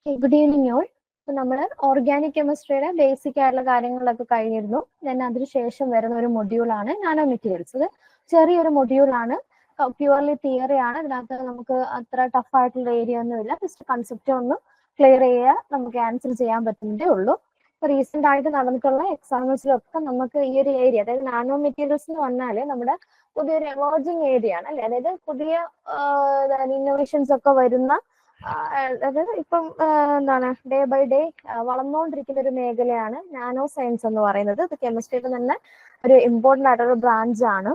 Good evening all. നമ്മൾ organic കെമിസ്ട്രിയുടെ basic ആയിട്ടുള്ള കാര്യങ്ങളൊക്കെ കഴിഞ്ഞിരുന്നു. then അതിനുശേഷം വരുന്ന ഒരു മൊഡ്യൂളാണ് നാനോ മെറ്റീരിയൽസ്. ഇത് ചെറിയൊരു മൊഡ്യൂളാണ്, പ്യുവർലി തിയറി ആണ്. ഇതിനകത്ത് നമുക്ക് അത്ര ടഫ് ആയിട്ടുള്ള ഏരിയ ഒന്നുമില്ല. ജസ്റ്റ് കൺസെപ്റ്റ് ഒന്ന് ക്ലിയർ ചെയ്യുക, നമുക്ക് ആൻസർ ചെയ്യാൻ പറ്റുന്നതേ ഉള്ളൂ. റീസെന്റ് ആയിട്ട് നടന്നിട്ടുള്ള എക്സാമ്പിൾസിലൊക്കെ നമുക്ക് ഈ ഒരു ഏരിയ, അതായത് നാനോ മെറ്റീരിയൽസ് എന്ന് പറഞ്ഞാൽ നമ്മുടെ പുതിയൊരു എമർജിങ് ഏരിയ ആണ് അല്ലെ. അതായത് പുതിയ ഇന്നോവേഷൻസ് ഒക്കെ വരുന്ന, അതായത് ഇപ്പം എന്താണ് ഡേ ബൈ ഡേ വളർന്നുകൊണ്ടിരിക്കുന്ന ഒരു മേഖലയാണ് നാനോ സയൻസ് എന്ന് പറയുന്നത്. ഇത് കെമിസ്ട്രിയുടെ തന്നെ ഒരു ഇമ്പോർട്ടൻ്റ് ആയിട്ടുള്ള ബ്രാഞ്ച് ആണ്.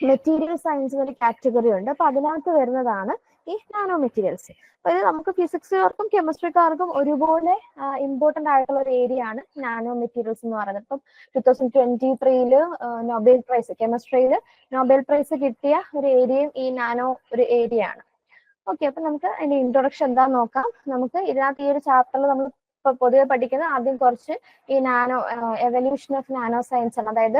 മെറ്റീരിയൽ സയൻസിന് ഒരു കാറ്റഗറി ഉണ്ട്, അപ്പൊ അതിനകത്ത് വരുന്നതാണ് ഈ നാനോ മെറ്റീരിയൽസ്. അപ്പൊ ഇത് നമുക്ക് ഫിസിക്സുകാർക്കും കെമിസ്ട്രിക്കാർക്കും ഒരുപോലെ ഇമ്പോർട്ടൻ്റ് ആയിട്ടുള്ള ഒരു ഏരിയ ആണ് നാനോ മെറ്റീരിയൽസ് എന്ന് പറയുന്നത്. ഇപ്പം 2023 നൊബേൽ പ്രൈസ്, കെമിസ്ട്രിയിൽ നൊബേൽ പ്രൈസ് കിട്ടിയ ഒരു ഏരിയയും ഈ നാനോ ഒരു ഏരിയ ആണ്. ഓക്കെ, അപ്പൊ നമുക്ക് അതിന്റെ ഇൻട്രൊഡക്ഷൻ എന്താന്ന് നോക്കാം. നമുക്ക് ഇതിനകത്ത് ഈ ഒരു ചാപ്റ്ററിൽ നമ്മൾ ഇപ്പൊ പൊതുവെ പഠിക്കുന്ന ആദ്യം കുറച്ച് ഈ nano evolution of nano science ആണ്. അതായത്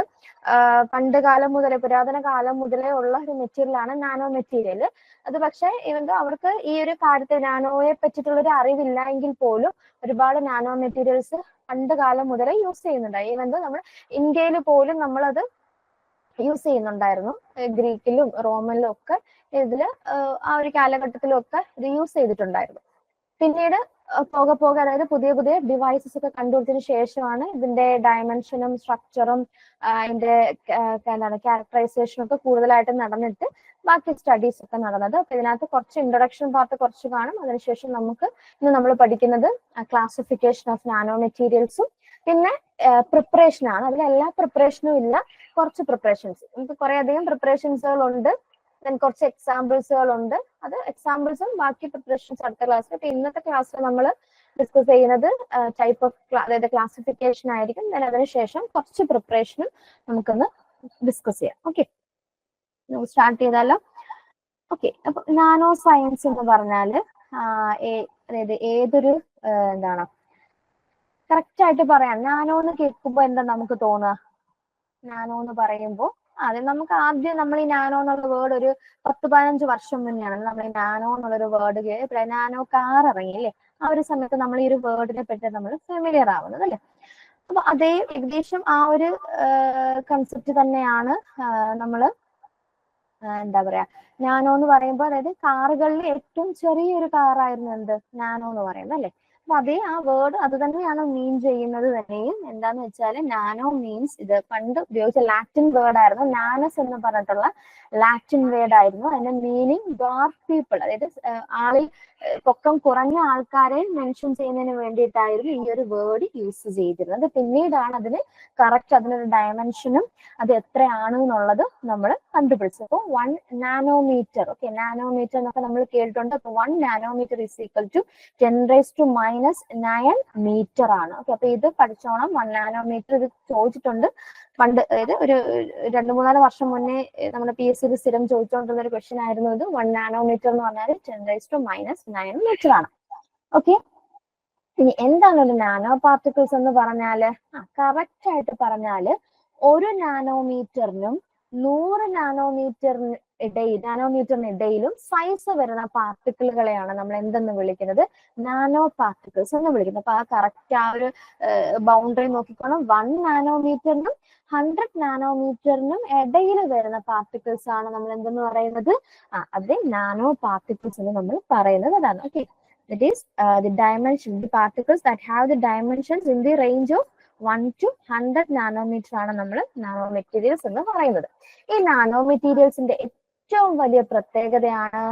പണ്ട് കാലം മുതലേ, പുരാതന കാലം മുതലേ ഉള്ള ഒരു മെറ്റീരിയൽ ആണ് നാനോ മെറ്റീരിയൽ. അത് പക്ഷേ ഇവന്ത് അവർക്ക് ഈ ഒരു കാര്യത്തിൽ നാനോയെ പറ്റിയിട്ടുള്ള ഒരു അറിവില്ല എങ്കിൽ പോലും ഒരുപാട് നാനോ മെറ്റീരിയൽസ് പണ്ട് കാലം മുതലേ യൂസ് ചെയ്യുന്നുണ്ട്. ഇവന്ത് നമ്മൾ ഇന്ത്യയിൽ പോലും നമ്മളത് യൂസ് ചെയ്യുന്നുണ്ടായിരുന്നു. ഗ്രീക്കിലും റോമനിലും ഒക്കെ ഇതിൽ ആ ഒരു കാലഘട്ടത്തിലും ഒക്കെ ഇത് യൂസ് ചെയ്തിട്ടുണ്ടായിരുന്നു. പിന്നീട് പോകെ പോകെ, അതായത് പുതിയ പുതിയ ഡിവൈസസ് ഒക്കെ കണ്ടുപിടിച്ചതിന് ശേഷമാണ് ഇതിന്റെ ഡയമെൻഷനും സ്ട്രക്ചറും അതിന്റെ എന്താണ് ക്യാരക്ടറൈസേഷനും ഒക്കെ കൂടുതലായിട്ട് നടന്നിട്ട് ബാക്കി സ്റ്റഡീസ് ഒക്കെ നടന്നത്. അപ്പൊ ഇതിനകത്ത് കുറച്ച് ഇൻട്രൊഡക്ഷൻ പാർട്ട് കുറച്ച് കാണും. അതിനുശേഷം നമുക്ക് ഇന്ന് നമ്മൾ പഠിക്കുന്നത് ക്ലാസിഫിക്കേഷൻ ഓഫ് നാനോ മെറ്റീരിയൽസും പിന്നെ പ്രിപ്പറേഷൻ ആണ്. അതിലെല്ലാ പ്രിപ്പറേഷനും ഇല്ല, കുറച്ച് പ്രിപ്പറേഷൻസ്. നമുക്ക് കുറെ അധികം പ്രിപ്പറേഷൻസുകളുണ്ട്, ദെൻ കുറച്ച് എക്സാമ്പിൾസുകളുണ്ട്. അത് എക്സാമ്പിൾസും ബാക്കി പ്രിപ്പറേഷൻസ് അടുത്ത ക്ലാസ്സിൽ. അപ്പൊ ഇന്നത്തെ ക്ലാസ്സിൽ നമ്മൾ ഡിസ്കസ് ചെയ്യുന്നത് ടൈപ്പ് ഓഫ്, അതായത് ക്ലാസിഫിക്കേഷൻ ആയിരിക്കും. ദെൻ അതിനുശേഷം കുറച്ച് പ്രിപ്പറേഷനും നമുക്കൊന്ന് ഡിസ്കസ് ചെയ്യാം. ഓക്കെ, നമുക്ക് സ്റ്റാർട്ട് ചെയ്താലോ. ഓക്കെ, അപ്പൊ നാനോ സയൻസ് എന്ന് പറഞ്ഞാല് അതായത് ഏതൊരു എന്താണ് കറക്റ്റ് ആയിട്ട് പറയാം. നാനോ എന്ന് കേൾക്കുമ്പോ എന്താ നമുക്ക് തോന്നുക? നാനോ എന്ന് പറയുമ്പോൾ അതെ, നമുക്ക് ആദ്യം നമ്മൾ ഈ നാനോ എന്നുള്ള വേർഡ് ഒരു 10-15 വർഷം മുന്നെയാണ് നമ്മൾ ഈ നാനോ എന്നുള്ളൊരു വേർഡ് കേട്ട് നാനോ കാർ ഇറങ്ങി അല്ലേ. ആ ഒരു സമയത്ത് നമ്മൾ ഈ ഒരു വേർഡിനെ പറ്റി നമ്മൾ ഫെമിലിയർ ആവുന്നത് അല്ലേ. അപ്പൊ അതേ ഏകദേശം ആ ഒരു കൺസെപ്റ്റ് തന്നെയാണ് നമ്മൾ എന്താ പറയാ നാനോ എന്ന് പറയുമ്പോൾ. അതായത് കാറുകളിൽ ഏറ്റവും ചെറിയൊരു കാറായിരുന്നു എന്ത് നാനോ എന്ന് പറയുന്നത് അല്ലെ. അപ്പൊ അതേ ആ വേർഡ് അത് തന്നെയാണ് മീൻ ചെയ്യുന്നത് തന്നെയും. എന്താന്ന് വെച്ചാൽ നാനോ മീൻസ്, ഇത് പണ്ട് ഉപയോഗിച്ച ലാറ്റിൻ വേർഡ് ആയിരുന്നു. നാനസ് എന്ന് പറഞ്ഞിട്ടുള്ള ലാറ്റിൻ വേർഡ് ആയിരുന്നു. അതിന്റെ മീനിങ് ഡാർക്ക് പീപ്പിൾ, അതായത് ആളിൽ പൊക്കം കുറഞ്ഞ ആൾക്കാരെ മെൻഷൻ ചെയ്യുന്നതിന് വേണ്ടിയിട്ടായിരുന്നു ഈ ഒരു വേർഡ് യൂസ് ചെയ്തിരുന്നത്. പിന്നീടാണ് അതിന് കറക്റ്റ് അതിനൊരു ഡയമെൻഷനും അത് എത്രയാണ് എന്നുള്ളത് നമ്മൾ കണ്ടുപിടിച്ചത്. അപ്പോൾ 1 നാനോമീറ്റർ, ഓക്കെ, നാനോമീറ്റർ എന്നൊക്കെ നമ്മൾ കേട്ടിട്ടുണ്ട്. അപ്പൊ 1 nanometre is equal to 10⁻⁹ metre ആണ്. ഓക്കെ, അപ്പൊ ഇത് പഠിച്ചോണം. 1 നാനോമീറ്റർ ഇത് ചോദിച്ചിട്ടുണ്ട് പണ്ട്, അതായത് ഒരു 2-3 വർഷം മുന്നേ നമ്മുടെ PSC സ്ഥിരം ചോദിച്ചുകൊണ്ടിരുന്ന ഒരു ക്വസ്റ്റ്യൻ ആയിരുന്നു ഇത്. 1 നാനോമീറ്റർ എന്ന് പറഞ്ഞാൽ 10⁻⁹ മീറ്റർ ആണ്. ഓക്കെ, ഇനി എന്താണ് ഒരു നാനോ പാർട്ടിക്കിൾസ് എന്ന് പറഞ്ഞാല്? കറക്റ്റ് ആയിട്ട് പറഞ്ഞാല് ഒരു നാനോമീറ്ററിനും 100 നാനോമീറ്ററിനിടയിലും സൈസ് വരുന്ന പാർട്ടിക്കിളുകളെയാണ് നമ്മൾ എന്തെന്ന് വിളിക്കുന്നത്? നാനോ പാർട്ടിക്കിൾസ് എന്ന് വിളിക്കുന്നത്. അപ്പൊ ആ കറക്റ്റ് ആ ഒരു ബൗണ്ടറി നോക്കിക്കോണം. 1 നാനോമീറ്ററിനും 100 നാനോമീറ്ററിനും ഇടയിൽ വരുന്ന പാർട്ടിക്കിൾസ് ആണ് നമ്മൾ എന്തെന്ന് പറയുന്നത്? അത് നാനോ പാർട്ടിക്കിൾസ് എന്ന് നമ്മൾ പറയുന്നത് അതാണ്. Okay, that is the dimension, the particles that have the dimensions in the range of 1 to 100 nanometre ആണ് നമ്മൾ നാനോ മെറ്റീരിയൽസ് എന്ന് പറയുന്നത്. ഈ നാനോ മെറ്റീരിയൽസിന്റെ ഏറ്റവും വലിയ പ്രത്യേകതയാണ്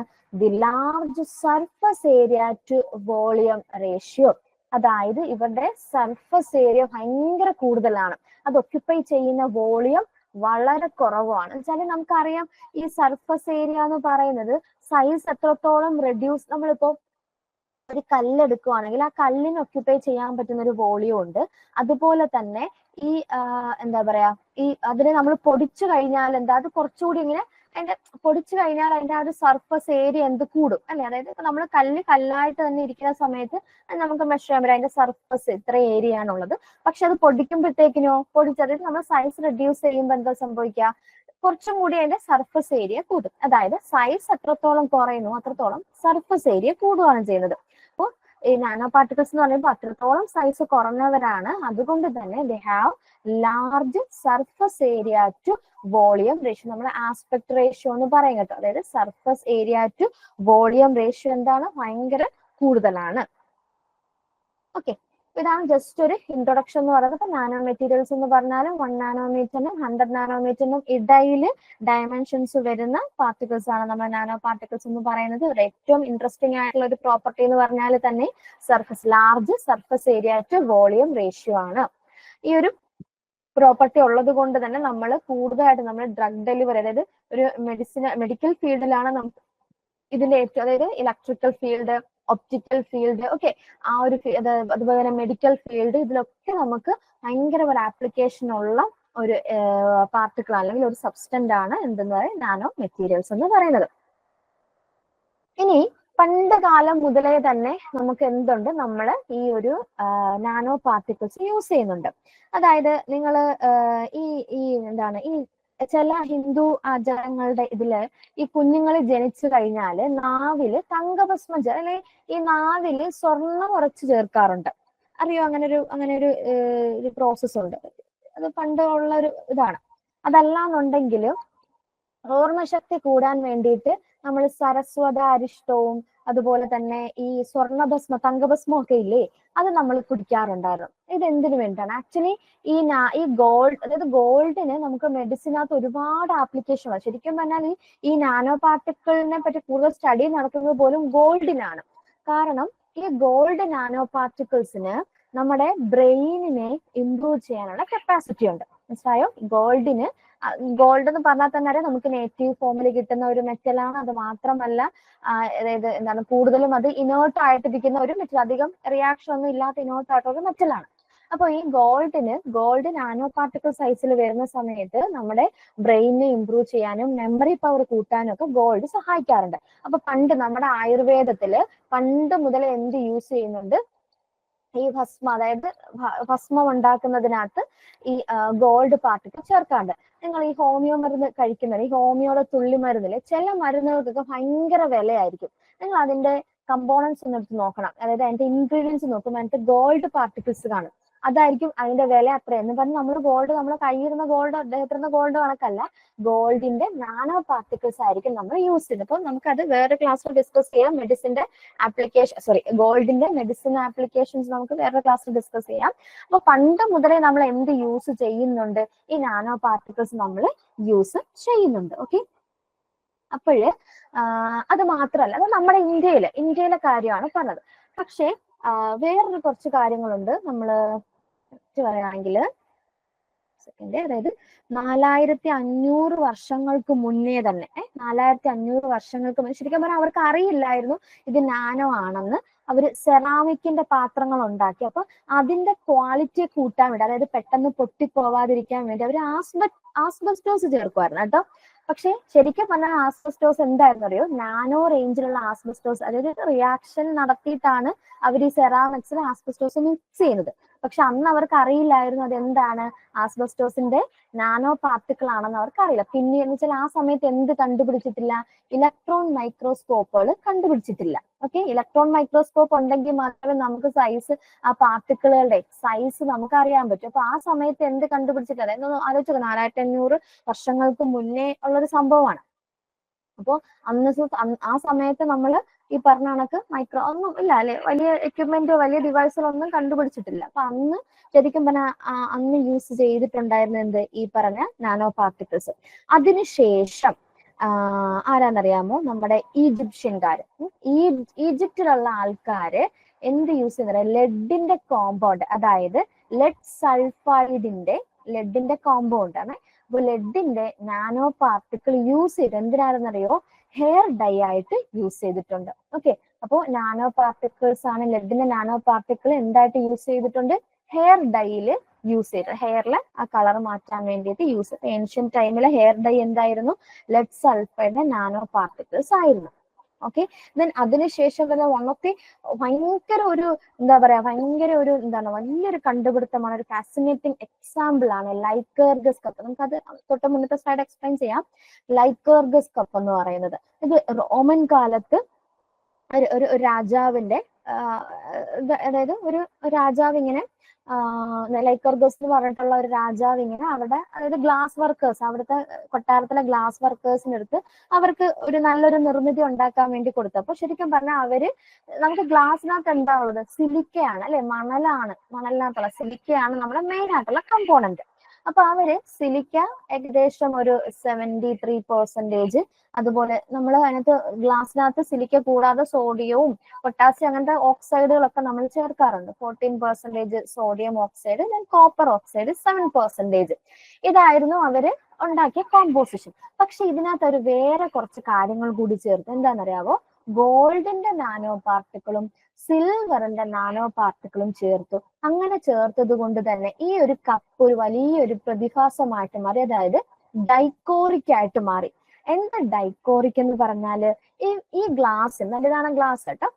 the large surface area to volume ratio. അതായത് ഇവരുടെ സർഫസ് ഏരിയ ഭയങ്കര കൂടുതലാണ്, അത് ഒക്യുപ്പൈ ചെയ്യുന്ന വോളിയം വളരെ കുറവാണ്. വെച്ചാൽ നമുക്കറിയാം ഈ സർഫസ് ഏരിയ എന്ന് പറയുന്നത് സൈസ് എത്രത്തോളം റെഡ്യൂസ്, നമ്മളിപ്പോ ഒരു കല്ലെടുക്കുവാണെങ്കിൽ ആ കല്ലിന് ഒക്യുപ്പൈ ചെയ്യാൻ പറ്റുന്ന ഒരു വോളിയം ഉണ്ട്. അതുപോലെ തന്നെ ഈ എന്താ പറയാ, ഈ അതിനെ നമ്മൾ പൊടിച്ചു കഴിഞ്ഞാൽ എന്താ, അത് കുറച്ചുകൂടി ഇങ്ങനെ അതിന്റെ പൊടിച്ചു കഴിഞ്ഞാൽ അതിന്റെ ആ ഒരു സർഫസ് ഏരിയ എന്ത് കൂടും അല്ലെ. അതായത് ഇപ്പൊ നമ്മൾ കല്ലായിട്ട് തന്നെ ഇരിക്കുന്ന സമയത്ത് നമുക്ക് മെഷർ ചെയ്യാൻ പറ്റും അതിന്റെ സർഫസ് ഇത്ര ഏരിയ ആണുള്ളത്. പക്ഷെ അത് പൊടിക്കുമ്പോഴത്തേക്കിനോ അതായത് നമ്മൾ സൈസ് റെഡ്യൂസ് ചെയ്യുമ്പോൾ എന്താ സംഭവിക്കുക? കുറച്ചും കൂടി അതിന്റെ സർഫസ് ഏരിയ കൂടും. അതായത് സൈസ് എത്രത്തോളം കുറയുന്നു അത്രത്തോളം സർഫസ് ഏരിയ കൂടുകയാണ് ചെയ്യുന്നത്. അപ്പോൾ ഈ നാനോ പാർട്ടിക്കിൾസ് എന്ന് പറയുമ്പോൾ അത്രത്തോളം സൈസ് കുറഞ്ഞവരാണ്. അതുകൊണ്ട് തന്നെ they have large surface area to volume ratio. നമ്മൾ ആസ്പെക്ട് റേഷ്യോ എന്ന് പറയും കേട്ടോ. അതായത് surface area to volume ratio എന്താണ്, ഭയങ്കര കൂടുതലാണ്. ഓക്കെ, ഇതാണ് ജസ്റ്റ് ഒരു ഇൻട്രൊഡക്ഷൻ എന്ന് പറയുന്നത്. ഇപ്പൊ നാനോ മെറ്റീരിയൽസ് എന്ന് പറഞ്ഞാൽ 1 നാനോമീറ്ററിനും 100 നാനോമീറ്ററിനും ഇടയിൽ ഡയമെൻഷൻസ് വരുന്ന പാർട്ടിക്കിൾസ് ആണ് നമ്മൾ നാനോ പാർട്ടിക്കിൾസ് എന്ന് പറയുന്നത്. ഒരു ഏറ്റവും ഇൻട്രസ്റ്റിംഗ് ആയിട്ടുള്ള ഒരു പ്രോപ്പർട്ടി എന്ന് പറഞ്ഞാൽ തന്നെ large surface area to volume ratio ആണ്. ഈ ഒരു പ്രോപ്പർട്ടി ഉള്ളത് കൊണ്ട് തന്നെ നമ്മൾ കൂടുതലായിട്ട് നമ്മൾ ഡ്രഗ് ഡെലിവറി, അതായത് ഒരു മെഡിക്കൽ ഫീൽഡിലാണ് നമുക്ക് ഇതിന്റെ ഏറ്റവും, അതായത് electrical field, optical field, okay, ആ ഒരു അതുപോലെ മെഡിക്കൽ ഫീൽഡ്, ഇതിലൊക്കെ നമുക്ക് ഭയങ്കര ഒരു ആപ്ലിക്കേഷൻ ഉള്ള ഒരു പാർട്ടിക്കിൾ അല്ലെങ്കിൽ ഒരു സബ്സ്റ്റന്റ് ആണ് എന്തെന്ന് പറയുന്നത് നാനോ മെറ്റീരിയൽസ് എന്ന് പറയുന്നത്. ഇനി പണ്ട് കാലം മുതലേ തന്നെ നമുക്ക് എന്തുണ്ട്, നമ്മൾ ഈ ഒരു നാനോ പാർട്ടിക്കിൾസ് യൂസ് ചെയ്യുന്നുണ്ട്. അതായത് നിങ്ങൾ ഈ എന്താണ്, ഈ ചില ഹിന്ദു ആചാരങ്ങളുടെ ഇതില് ഈ കുഞ്ഞുങ്ങൾ ജനിച്ചു കഴിഞ്ഞാല് നാവില് തങ്കഭസ്മം അല്ലെ ഈ നാവില് സ്വർണം ഉറച്ചു ചേർക്കാറുണ്ട്. അറിയോ, അങ്ങനെ ഒരു പ്രോസസ് ഉണ്ട്. അത് പണ്ട് ഉള്ള ഒരു ഇതാണ്. അതല്ലാന്നുണ്ടെങ്കിൽ ഓർമ്മശക്തി കൂടാൻ വേണ്ടിയിട്ട് നമ്മൾ സരസ്വത അരിഷ്ടവും അതുപോലെ തന്നെ ഈ സ്വർണ്ണഭസ്മ തങ്കഭസ്മം ഒക്കെ ഇല്ലേ, അത് നമ്മൾ കുടിക്കാറുണ്ടായിരുന്നു. ഇത് എന്തിനു വേണ്ടിയാണ്? ആക്ച്വലി ഈ ഗോൾഡ്, അതായത് ഗോൾഡിന് നമുക്ക് മെഡിസിനകത്ത് ഒരുപാട് ആപ്ലിക്കേഷൻ ആണ്. ശരിക്കും പറഞ്ഞാൽ ഈ നാനോ പാർട്ടിക്കിളിനെ പറ്റി കൂടുതൽ സ്റ്റഡി നടക്കുന്നത് പോലും ഗോൾഡിനാണ്. കാരണം ഈ ഗോൾഡ് നാനോ പാർട്ടിക്കിൾസിന് നമ്മുടെ ബ്രെയിനിനെ ഇംപ്രൂവ് ചെയ്യാനുള്ള കപ്പാസിറ്റി ഉണ്ട്. മനസ്സിലായോ? ഗോൾഡ് എന്ന് പറഞ്ഞാൽ തന്നെ അറിയാം, നമുക്ക് നേറ്റീവ് ഫോമിൽ കിട്ടുന്ന ഒരു മെറ്റലാണ്. അത് മാത്രമല്ല, അതായത് എന്താണ്, കൂടുതലും അത് ഇനേർട്ട് ആയിട്ടിരിക്കുന്ന ഒരു മെറ്റൽ, അധികം റിയാക്ഷൻ ഒന്നും ഇല്ലാത്ത ഇനേർട്ട് ആയിട്ടുള്ള ഒരു മെറ്റലാണ്. അപ്പൊ ഈ ഗോൾഡ് നാനോ പാർട്ടിക്കിൾ സൈസിൽ വരുന്ന സമയത്ത് നമ്മുടെ ബ്രെയിനിനെ ഇംപ്രൂവ് ചെയ്യാനും മെമ്മറി പവർ കൂട്ടാനും ഒക്കെ ഗോൾഡ് സഹായിക്കാറുണ്ട്. അപ്പൊ പണ്ട് നമ്മുടെ ആയുർവേദത്തില് പണ്ട് മുതൽ എന്ത് യൂസ് ചെയ്യുന്നുണ്ട്, ഈ ഭസ്മം, അതായത് ഭസ്മം ഉണ്ടാക്കുന്നതിനകത്ത് ഈ ഗോൾഡ് പാർട്ടിക്കിൾ ചേർക്കാണ്ട്. നിങ്ങൾ ഈ ഹോമിയോ മരുന്ന് കഴിക്കുന്നത്, ഈ ഹോമിയോയുടെ തുള്ളി മരുന്നില് ചില മരുന്നുകൾക്കൊക്കെ ഭയങ്കര വിലയായിരിക്കും. നിങ്ങൾ അതിന്റെ കമ്പോണൻസ് ഒന്ന് എടുത്ത് നോക്കണം, അതായത് അതിന്റെ ഇൻഗ്രീഡിയൻസ് നോക്കുമ്പോൾ അതിന്റെ ഗോൾഡ് പാർട്ടിക്കിൾസ് കാണും. അതായിരിക്കും അതിന്റെ വില അത്ര. എന്ന് പറഞ്ഞാൽ നമ്മൾ ഗോൾഡ്, നമ്മുടെ കയ്യിരുന്ന ഗോൾഡ്, അദ്ദേഹത്തിരുന്ന ഗോൾഡ് കണക്കല്ല, ഗോൾഡിന്റെ നാനോ പാർട്ടിക്കിൾസ് ആയിരിക്കും നമ്മൾ യൂസ് ചെയ്യുന്നത്. അപ്പൊ നമുക്കത് വേറെ ക്ലാസ്സിൽ ഡിസ്കസ് ചെയ്യാം. ഗോൾഡിന്റെ മെഡിസിൻ ആപ്ലിക്കേഷൻസ് നമുക്ക് വേറെ ക്ലാസ്സിൽ ഡിസ്കസ് ചെയ്യാം. അപ്പൊ പണ്ട് മുതലേ നമ്മൾ എന്ത് യൂസ് ചെയ്യുന്നുണ്ട്, ഈ നാനോ പാർട്ടിക്കിൾസ് നമ്മൾ യൂസ് ചെയ്യുന്നുണ്ട്. ഓക്കെ, അപ്പോഴ് അത് മാത്രമല്ല, അത് നമ്മുടെ ഇന്ത്യയിലെ കാര്യമാണ് പറഞ്ഞത്. പക്ഷേ വേറൊരു കുറച്ച് കാര്യങ്ങളുണ്ട്. നമ്മൾ പറയുകയാണെങ്കിൽ അതായത് 4500 വർഷങ്ങൾക്ക് മുന്നേ തന്നെ, 4500 വർഷങ്ങൾക്ക് മുന്നേ ശരിക്കും പറഞ്ഞാൽ അവർക്ക് അറിയില്ലായിരുന്നു ഇത് നാനോ ആണെന്ന്. അവര് സെറാമിക്കിന്റെ പാത്രങ്ങൾ ഉണ്ടാക്കി. അപ്പൊ അതിന്റെ ക്വാളിറ്റി കൂട്ടാൻ വേണ്ടി, അതായത് പെട്ടെന്ന് പൊട്ടിപ്പോവാതിരിക്കാൻ വേണ്ടി അവർ ആസ്ബസ്റ്റോസ് ചേർക്കുമായിരുന്നു കേട്ടോ. പക്ഷെ ശരിക്കും പറഞ്ഞാൽ ആസ്ബസ്റ്റോസ് എന്തായിരുന്നു അറിയോ, നാനോ റേഞ്ചിലുള്ള ആസ്ബസ്റ്റോസ്, അതായത് റിയാക്ഷൻ നടത്തിയിട്ടാണ് അവർ ഈ സെറാമിക്സിൽ ആസ്ബസ്റ്റോസ് മിക്സ് ചെയ്യുന്നത്. പക്ഷെ അന്ന് അവർക്ക് അറിയില്ലായിരുന്നു അതെന്താണ്, ആസ്ബസ്റ്റോസിന്റെ നാനോ പാർട്ടിക്കിൾ ആണെന്ന് അവർക്ക് അറിയില്ല. പിന്നെ എന്ന് വെച്ചാൽ ആ സമയത്ത് എന്ത് കണ്ടുപിടിച്ചിട്ടില്ല, ഇലക്ട്രോൺ മൈക്രോസ്കോപ്പുകൾ കണ്ടുപിടിച്ചിട്ടില്ല. ഓക്കെ, ഇലക്ട്രോൺ മൈക്രോസ്കോപ്പ് ഉണ്ടെങ്കിൽ മാത്രമേ നമുക്ക് ആ പാർട്ടിക്കിളുകളുടെ സൈസ് നമുക്ക് അറിയാൻ പറ്റും. അപ്പൊ ആ സമയത്ത് എന്ത് കണ്ടുപിടിച്ചിട്ടില്ല എന്നൊന്ന് ആലോചിച്ചു. 4500 വർഷങ്ങൾക്ക് മുന്നേ ഉള്ളൊരു സംഭവമാണ്. അപ്പോ ആ സമയത്ത് നമ്മൾ ഈ പറഞ്ഞ കണക്ക് ഒന്നും ഇല്ല അല്ലെ, വലിയ എക്യുപ്മെന്റോ വലിയ ഡിവൈസുകളോ ഒന്നും കണ്ടുപിടിച്ചിട്ടില്ല. അപ്പൊ അന്ന് ശരിക്കും പറഞ്ഞാൽ അന്ന് യൂസ് ചെയ്തിട്ടുണ്ടായിരുന്ന എന്ത്, ഈ പറഞ്ഞ നാനോ പാർട്ടിക്കിൾസ്. അതിനുശേഷം ആരാന്നറിയാമോ, നമ്മുടെ ഈജിപ്ഷ്യൻകാര്, ഈജിപ്തിലുള്ള ആൾക്കാര് എന്ത് യൂസ് ചെയ്യുന്നത്, ലെഡിന്റെ കോമ്പൗണ്ട്, അതായത് ലെഡിന്റെ കോമ്പൗണ്ട് ആണ്. അപ്പൊ ലെഡിന്റെ നാനോ പാർട്ടിക്കിൾ യൂസ് ചെയ്ത് എന്തിനാണെന്നറിയോ, ഹെയർ ഡൈ ആയിട്ട് യൂസ് ചെയ്തിട്ടുണ്ട്. ഓക്കെ, അപ്പോ നാനോ പാർട്ടിക്കിൾസ് ആണ്, ലെഡിന്റെ നാനോ പാർട്ടിക്കിൾ എന്തായിട്ട് യൂസ് ചെയ്തിട്ടുണ്ട്, ഹെയർ ഡൈയില് യൂസ് ചെയ്തത്. ഹെയറിലെ ആ കളർ മാറ്റാൻ വേണ്ടിയിട്ട് യൂസ് ചെയ്തത്. ഏൻഷ്യന്റ് ടൈമിലെ ഹെയർ ഡൈ എന്തായിരുന്നു, ലെഡ് സൾഫൈഡിന്റെ നാനോ പാർട്ടിക്കിൾസ് ആയിരുന്നു. ഓക്കെ, ദെൻ അതിനുശേഷം തന്നെ ഭയങ്കര ഒരു എന്താണ് വലിയൊരു കണ്ടുപിടുത്തമാണ്, ഒരു ഫാസിനേറ്റിംഗ് എക്സാമ്പിൾ ആണ് ലൈക്കർഗസ് കപ്പ്. നമുക്കത് തൊട്ട് മുന്നത്തെ സ്ലൈഡ് എക്സ്പ്ലെയിൻ ചെയ്യാം. ലൈക്കർഗസ് കപ്പ് എന്ന് പറയുന്നത് ഇത് റോമൻ കാലത്ത് ഒരു രാജാവിന്റെ അതായത് ഒരു രാജാവ് ഇങ്ങനെ ലൈക്കർഗസ് എന്ന് പറഞ്ഞിട്ടുള്ള ഒരു രാജാവ് ഇങ്ങനെ അവിടെ, അതായത് ഗ്ലാസ് വർക്കേഴ്സ്, അവിടുത്തെ കൊട്ടാരത്തിലെ ഗ്ലാസ് വർക്കേഴ്സിന്റെ അടുത്ത് അവർക്ക് ഒരു നല്ലൊരു നിർമ്മിതി ഉണ്ടാക്കാൻ വേണ്ടി കൊടുത്തു. അപ്പൊ ശരിക്കും പറഞ്ഞാൽ അവര്, നമുക്ക് ഗ്ലാസിനകത്ത് എന്താ ഉള്ളത്? സിലിക്കയാണ് അല്ലെ, മണലിനകത്തുള്ള സിലിക്കയാണ് നമ്മുടെ മെയിൻ ആയിട്ടുള്ള കമ്പോണന്റ്. അപ്പൊ അവര് സിലിക്ക ഏകദേശം ഒരു 73%, അതുപോലെ നമ്മൾ അതിനകത്ത് ഗ്ലാസിനകത്ത് സിലിക്ക കൂടാതെ സോഡിയവും പൊട്ടാസ്യം അങ്ങനത്തെ ഓക്സൈഡുകളൊക്കെ നമ്മൾ ചേർക്കാറുണ്ട്. 14% സോഡിയം ഓക്സൈഡ്, കോപ്പർ ഓക്സൈഡ് 7%. ഇതായിരുന്നു അവര് ഉണ്ടാക്കിയ കോമ്പോസിഷൻ. പക്ഷെ ഇതിനകത്ത് ഒരു വേറെ കുറച്ച് കാര്യങ്ങൾ കൂടി ചേർത്ത്. എന്താണെന്നറിയാവോ? ഗോൾഡിന്റെ നാനോ പാർട്ടിക്കിളും സിൽവറിന്റെ നാനോ പാർട്ടിക്കിളും ചേർത്തു. അങ്ങനെ ചേർത്തത് കൊണ്ട് തന്നെ ഈ ഒരു കപ്പ് ഒരു വലിയൊരു പ്രതിഭാസമായിട്ട് മാറി, അതായത് ഡൈക്കോറിക് ആയിട്ട് മാറി. എന്താ ഡൈക്കോറിക് എന്ന് പറഞ്ഞാല്, ഈ ഗ്ലാസ്, നല്ലതാണ് ഗ്ലാസ് കേട്ടോ,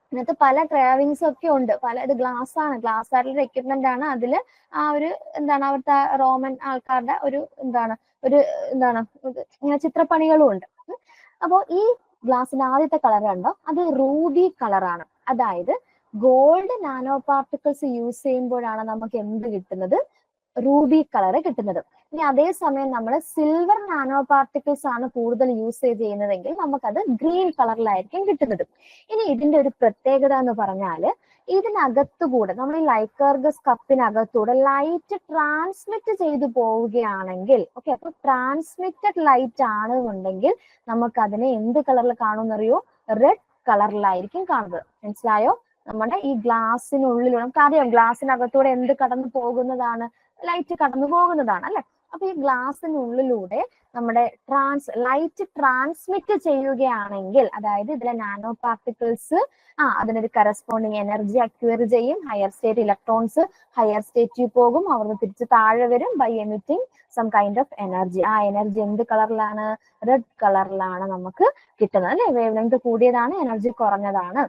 ഇതിനകത്ത് പല ക്രാവിങ്സ് ഒക്കെ ഉണ്ട്. ഇത് ഗ്ലാസ് ആണ്, ഗ്ലാസ് ആയിട്ടുള്ള എക്യുപ്മെന്റ് ആണ്. അതില് ആ ഒരു എന്താണ് അവിടുത്തെ റോമൻ ആൾക്കാരുടെ ഒരു ഇങ്ങനെ ചിത്രപ്പണികളും ഉണ്ട്. അപ്പോ ഈ ഗ്ലാസിന്റെ ആദ്യത്തെ കളർ കണ്ടോ, അത് റൂബി കളറാണ്. അതായത് ഗോൾഡ് നാനോ പാർട്ടിക്കിൾസ് യൂസ് ചെയ്യുമ്പോഴാണ് നമുക്ക് എന്ത് കിട്ടുന്നത്? റൂബി കളർ കിട്ടുന്നത്. ഇനി അതേസമയം നമ്മൾ സിൽവർ നാനോ പാർട്ടിക്കിൾസ് ആണ് കൂടുതൽ യൂസ് ചെയ്യുന്നതെങ്കിൽ നമുക്കത് ഗ്രീൻ കളറിലായിരിക്കും കിട്ടുന്നത്. ഇനി ഇതിന്റെ ഒരു പ്രത്യേകത എന്ന് പറഞ്ഞാല്, ഇതിനകത്തുകൂടെ നമ്മൾ ഈ ലൈക്കർഗസ് കപ്പിനകത്തൂടെ ലൈറ്റ് ട്രാൻസ്മിറ്റ് ചെയ്തു പോവുകയാണെങ്കിൽ, ഓക്കെ, അപ്പൊ ട്രാൻസ്മിറ്റഡ് ലൈറ്റ് ആണെന്നുണ്ടെങ്കിൽ നമുക്ക് അതിനെ എന്ത് കളറിൽ കാണുമെന്നറിയോ? റെഡ് കളറിലായിരിക്കും കാണുന്നത്. മനസ്സിലായോ? നമ്മുടെ ഈ ഗ്ലാസിനുള്ളിലൂടെ, നമുക്കറിയാം ഗ്ലാസിനകത്തൂടെ എന്ത് കടന്നു പോകുന്നതാണ്? ലൈറ്റ് കടന്നു പോകുന്നതാണ് അല്ലെ. അപ്പൊ ഈ ഗ്ലാസിനുള്ളിലൂടെ നമ്മുടെ ലൈറ്റ് ട്രാൻസ്മിറ്റ് ചെയ്യുകയാണെങ്കിൽ, അതായത് ഇതിലെ നാനോ പാർട്ടിക്കിൾസ് അതിനൊരു കറസ്പോണ്ടിങ് എനർജി അക്വയർ ചെയ്യും. ഹയർ സ്റ്റേറ്റ് ഇലക്ട്രോൺസ് ഹയർ സ്റ്റേറ്റിൽ പോകും, അവിടുന്ന് തിരിച്ച് താഴെ വരും by emitting some kind of energy. ആ എനർജി എന്ത് കളറിലാണ്? റെഡ് കളറിലാണ് നമുക്ക് കിട്ടുന്നത് അല്ലെ. വേവ് ലെങ്ത് കൂടിയതാണ്, എനർജി കുറഞ്ഞതാണ്.